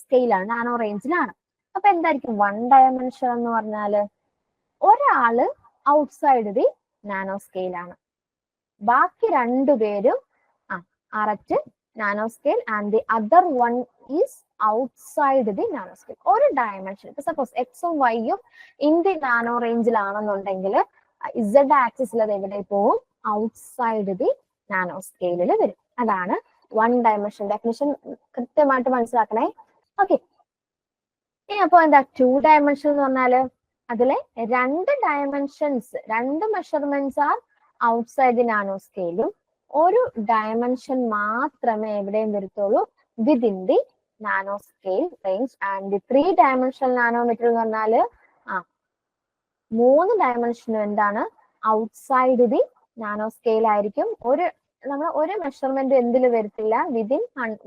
സ്കെയിലാണ്, നാനോ റേഞ്ചിലാണ്. അപ്പൊ എന്തായിരിക്കും 1 ഡയമെൻഷൻ എന്ന് പറഞ്ഞാല്? ഒരാള് ഔട്ട്സൈഡ് ദി നാനോ സ്കെയിലാണ്, ബാക്കി രണ്ടുപേരും are at nano scale and the other one is outside the nano scale. ഒരു ഡയമെൻഷൻ, ഇപ്പൊ സപ്പോസ് എക്സും വൈയും ഇൻ ദി നാനോ റേഞ്ചിലാണെന്നുണ്ടെങ്കിൽ ഇസഡ് ആക്സിസിൽ അത് എവിടെ പോവും? ഔട്ട്സൈഡ് ദി നാനോ സ്കെയിലിൽ വരും. അതാണ് 1 ഡയമെൻഷൻ. ഡെഫിനിഷൻ കൃത്യമായിട്ട് മനസ്സിലാക്കണേ. ഓക്കെ, ഇനി അപ്പൊ എന്താ 2 ഡയമെൻഷൻ എന്ന് പറഞ്ഞാല്? അതിലെ 2 dimensions, 2 measurements are outside the nano സ്കെയിലും ഒരു ഡയമെൻഷൻ മാത്രമേ എവിടെയും വരത്തുള്ളൂ? Within the nano scale range. And 3 dimensional nanometre എന്ന് പറഞ്ഞാല് 3 ഡയമെൻഷനും എന്താണ്? ഔട്ട്സൈഡ് ദി നാനോ സ്കെയിൽ ആയിരിക്കും. ഒരു മെഷർമെന്റ് എന്തിൽ വരത്തില്ല? വിതിൻ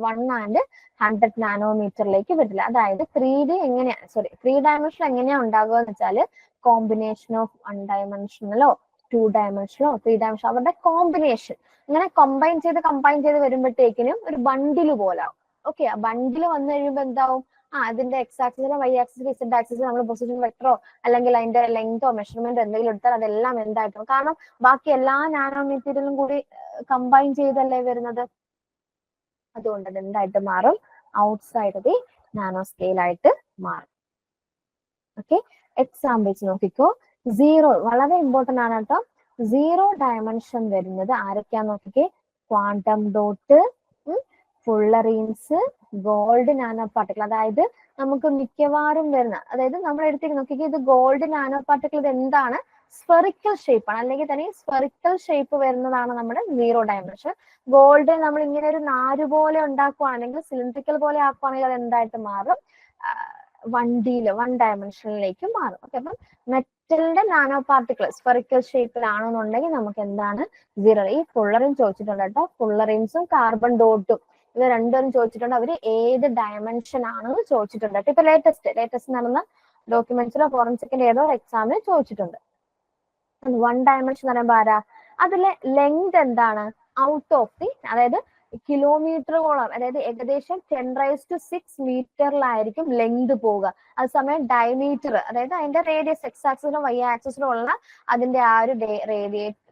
1 ആൻഡ് 100 നാനോമീറ്ററിലേക്ക് വരില്ല. അതായത് 3 ഡയമെൻഷൻ എങ്ങനെയാ ഉണ്ടാകുക എന്ന് വെച്ചാല് കോമ്പിനേഷൻ ഓഫ് 1 ഡയമെൻഷനലോ 2 ഡയമെൻഷനോ 3 ഡയമെൻഷൻ, അവരുടെ കോമ്പിനേഷൻ ഇങ്ങനെ കമ്പൈൻ ചെയ്ത് വരുമ്പോഴത്തേക്കിനും ഒരു ബണ്ടില് പോലാവും. ഓക്കെ, ആ ബണ്ടില് വന്നു കഴിയുമ്പോൾ എന്താവും? അതിന്റെ എക്സ് ആക്സിസിലോ വൈ ആക്സിസിലോ ഇസഡ് ആക്സിസിലോ നമ്മൾ പൊസിഷൻ വെക്ടറോ അല്ലെങ്കിൽ അതിന്റെ ലെങ്തോ മെഷർമെന്റ് എന്തെങ്കിലും എടുത്താൽ അതെല്ലാം എന്തായിട്ടും, കാരണം ബാക്കി എല്ലാ നാനോമീറ്ററിലും കൂടി കമ്പൈൻ ചെയ്തല്ലേ വരുന്നത്. അതുകൊണ്ട് അത് എന്തായിട്ട് മാറും? ഔട്ട്സൈഡ് ദി നാനോ സ്കെയിൽ ആയിട്ട് മാറും. ഓക്കെ, എക്സാമ്പിൾസ് നോക്കിക്കോ. 0 വളരെ ഇമ്പോർട്ടന്റ് ആണ് കേട്ടോ. 0 ഡയമെൻഷൻ വരുന്നത് ആരൊക്കെയാന്ന് നോക്കിക്കേ. Quantum dot, fullerenes, gold nano particle. അതായത് നമുക്ക് മിക്കവാറും വരുന്ന, അതായത് നമ്മൾ എടുത്തേക്ക് നോക്കിക്കേ, ഇത് ഗോൾഡ് നാനോ പാർട്ടിക്കിൾ. ഇത് എന്താണ്? സ്ഫെറിക്കൽ ഷേപ്പ് ആണ്, അല്ലെങ്കിൽ തന്നെ സ്ഫെറിക്കൽ ഷേപ്പ് വരുന്നതാണ് നമ്മുടെ 0 ഡയമെൻഷൻ. ഗോൾഡ് നമ്മൾ ഇങ്ങനെ ഒരു നാര് പോലെ ഉണ്ടാക്കുവാണെങ്കിൽ, സിലിണ്ടറിക്കൽ പോലെ ആക്കുവാണെങ്കിൽ അത് എന്തായിട്ട് മാറും? 1 ഡയമെൻഷനിലേക്ക് മാറും. ഓക്കെ, അപ്പം മെറ്റലിന്റെ നാനോ പാർട്ടിക്കിൾ സ്ഫെറിക്കൽ ഷേപ്പിലാണെന്നുണ്ടെങ്കിൽ നമുക്ക് എന്താണ്? 0. ഈ ഫുള്ളറിൻ ചോദിച്ചിട്ടുണ്ട് കേട്ടോ. ഫുള്ളറിൻസും കാർബൺ ഡോട്ടും ഇവ രണ്ടുപേരും ചോദിച്ചിട്ടുണ്ട്. അവര് ഏത് ഡയമെൻഷൻ ആണെന്ന് ചോദിച്ചിട്ടുണ്ട്. ഇപ്പൊ ലേറ്റസ്റ്റ് നടന്ന ഡോക്യുമെന്റ്സിലോ ഫോറൻസിക്കിന്റെ ഏതോ എക്സാമിന് ചോദിച്ചിട്ടുണ്ട്. 1 ഡയമെൻഷൻ എന്ന് പറയുമ്പോൾ ആരാ? അതിലെ ലെങ്ത് എന്താണ്? ഔട്ട് ഓഫ് ദി, അതായത് കിലോമീറ്ററോളം, അതായത് ഏകദേശം 10⁶ മീറ്ററിലായിരിക്കും ലെങ്ത് പോവുക. അതേസമയം ഡയമീറ്റർ, അതായത് അതിന്റെ റേഡിയസ് എക്സ് ആക്സിസിലും വൈ ആക്സിസിലും ഉള്ള അതിന്റെ ആ ഒരു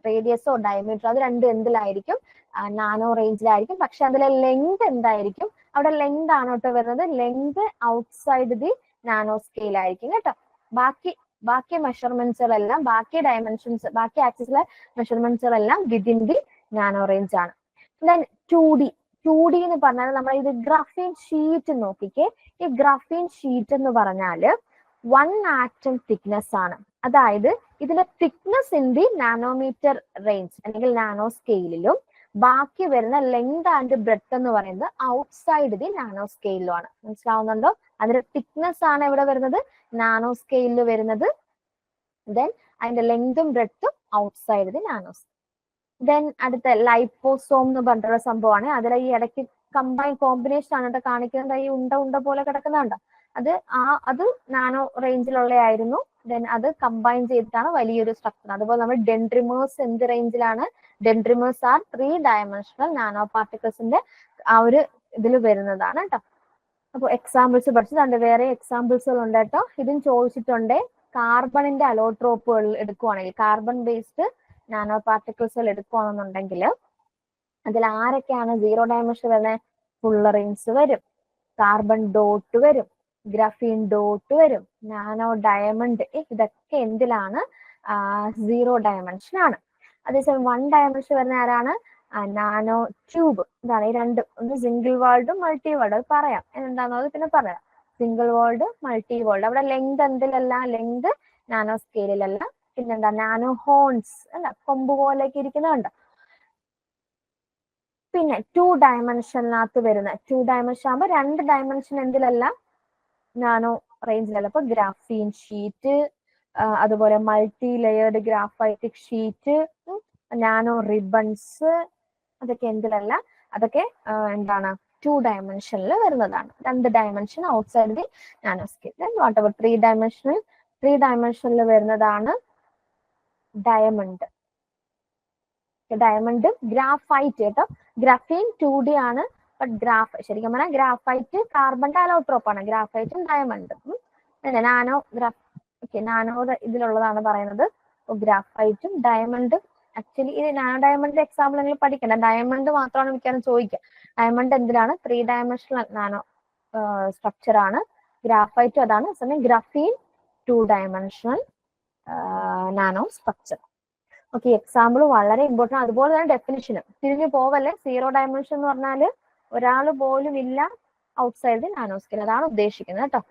റേഡിയസോ ഡയമീറ്റർ, അത് രണ്ടും എന്തിലായിരിക്കും? നാനോ റേഞ്ചിലായിരിക്കും. പക്ഷെ അതിലെ ലെങ്ത് എന്തായിരിക്കും? അവിടെ ലെങ്ത് ആണ് കേട്ടോ വരുന്നത്. Length outside the nano scale ആയിരിക്കും കേട്ടോ. ബാക്കി മെഷർമെന്റ്സുകളെല്ലാം, ബാക്കി ഡയമെൻഷൻസ്, ബാക്കി ആക്സിസിലെ മെഷർമെന്റ്സുകളെല്ലാം വിതിൻ ദി നാനോ റേഞ്ച് ആണ്. ദെൻ 2D എന്ന് പറഞ്ഞാൽ നമ്മൾ ഇത് ഗ്രാഫീൻ ഷീറ്റ് നോക്കിക്കേ. ഈ ഗ്രാഫീൻ ഷീറ്റ് എന്ന് പറഞ്ഞാല് 1 ആറ്റം തിക്നെസ് ആണ്. അതായത് ഇതിന്റെ thickness in the nanometre range അല്ലെങ്കിൽ നാനോ സ്കെയിലിലും ബാക്കി വരുന്ന ലെങ്ത് ആൻഡ് ബ്രെഡ്ത്ത് എന്ന് പറയുന്നത് ഔട്ട്സൈഡ് ദി നാനോ സ്കെയിലുമാണ്. മനസ്സിലാവുന്നുണ്ടോ? അതിന്റെ തിക്നെസ് ആണ് എവിടെ വരുന്നത്? നാനോ സ്കെയിലിൽ വരുന്നത്. ദെൻ അതിന്റെ ലെങ്തും ബ്രെഡ്ത്തും outside the nano scale. Then അടുത്ത ലൈപ്പോസോം എന്ന് പറഞ്ഞിട്ടുള്ള സംഭവമാണ്. അതിൽ ഈ ഇടയ്ക്ക് കോമ്പിനേഷൻ ആണ് കേട്ടോ കാണിക്കുന്നത്. ഈ ഉണ്ട പോലെ കിടക്കുന്നുണ്ടോ? അത് നാനോ റേഞ്ചിലുള്ളതായിരുന്നു. ദെൻ അത് കമ്പൈൻ ചെയ്തിട്ടാണ് വലിയൊരു സ്ട്രക്ചർ. അതുപോലെ നമ്മൾ ഡെൻഡ്രിമേഴ്സ് എന്ത് റേഞ്ചിലാണ്? ഡെൻഡ്രിമേഴ്സ് ആർ 3 ഡയമെൻഷണൽ നാനോ പാർട്ടിക്കിൾസിന്റെ ആ ഒരു ഇതിൽ വരുന്നതാണ് കേട്ടോ. അപ്പൊ എക്സാമ്പിൾസ് പഠിച്ചത് വേറെ എക്സാമ്പിൾസുകൾ ഉണ്ട് കേട്ടോ. ഇതും ചോദിച്ചിട്ടുണ്ട്. കാർബണിന്റെ അലോട്രോപ്പുകൾ എടുക്കുവാണെങ്കിൽ, കാർബൺ ബേസ്ഡ് നാനോ പാർട്ടിക്കിൾസുകൾ എടുക്കുകയാണെന്നുണ്ടെങ്കിൽ അതിൽ ആരൊക്കെയാണ് 0 ഡയമെൻഷൻ വരുന്നത്? ഫുള്ളറിൻസ് വരും, കാർബൺ ഡോട്ട് വരും, ഗ്രാഫീൻ ഡോട്ട് വരും, നാനോ ഡയമണ്ട്. ഇതൊക്കെ എന്തിലാണ്? 0 ഡയമെൻഷൻ ആണ്. അതേസമയം 1 ഡയമെൻഷൻ വരുന്ന ആരാണ്? Nano tube. ഇതാണ് ഈ രണ്ടും. ഒന്ന് സിംഗിൾ വേൾഡും മൾട്ടി വേൾഡ്. അത് പറയാം എന്താണെന്നത് പിന്നെ പറയാം. Single walled, multi walled. അവിടെ ലെങ്ത് എന്തിലല്ല? ലെങ്ത് നാനോ സ്കെയിലല്ല. പിന്നെന്താ? നാനോ ഹോൺസ് അല്ല, കൊമ്പ് പോലെയൊക്കെ ഇരിക്കുന്നുണ്ട്. പിന്നെ 2 ഡയമെൻഷനകത്ത് വരുന്ന 2 ഡയമെൻഷൻ ആകുമ്പോൾ 2 ഡയമെൻഷൻ എന്തിലല്ല? നാനോ റേഞ്ചിലല്ല. അപ്പൊ ഗ്രാഫീൻ ഷീറ്റ്, അതുപോലെ multi layered graphitic sheet, nano ribbons, അതൊക്കെ എന്തിലല്ല? അതൊക്കെ എന്താണ്? 2 ഡയമെൻഷനിൽ വരുന്നതാണ്. 2 dimension outside the nano scale. Whatever 3 ഡയമെൻഷനിൽ വരുന്നതാണ് ഡയമണ്ട്. ഡയമണ്ടും ഗ്രാഫൈറ്റ് കേട്ടോ. ഗ്രാഫീൻ 2D ആണ്. ബട്ട് ശരിക്കും പറഞ്ഞാൽ ഗ്രാഫൈറ്റ് കാർബൺ അലോട്രോപ്പ് ആണ്. ഗ്രാഫൈറ്റും ഡയമണ്ടും നാനോ ഇതിലുള്ളതാണ് പറയുന്നത്. ഗ്രാഫൈറ്റും ഡയമണ്ടും. ആക്ച്വലി ഇത് നാനോ ഡയമണ്ടിന്റെ എക്സാമ്പിൾ നിങ്ങൾ പഠിക്കണ്ട. ഡയമണ്ട് മാത്രമാണ് മിക്കവാറും ചോദിക്കുക. ഡയമണ്ട് എന്തിനാണ്? 3 ഡയമെൻഷണൽ നാനോ സ്ട്രക്ചർ ആണ്. ഗ്രാഫൈറ്റും അതാണ്. സമയം graphene 2 dimensional nano structure. Okay, example വളരെ ഇമ്പോർട്ടൻ്റ്. അതുപോലെ തന്നെ ഡെഫിനിഷനും തിരിഞ്ഞു പോവല്ലേ. 0 ഡയമെൻഷൻ എന്ന് പറഞ്ഞാൽ ഒരാൾ പോലും ഇല്ല ഔട്ട്സൈഡ് ദി നാനോ സ്കെയിൽ. അതാണ് ഉദ്ദേശിക്കുന്നത് കേട്ടോ.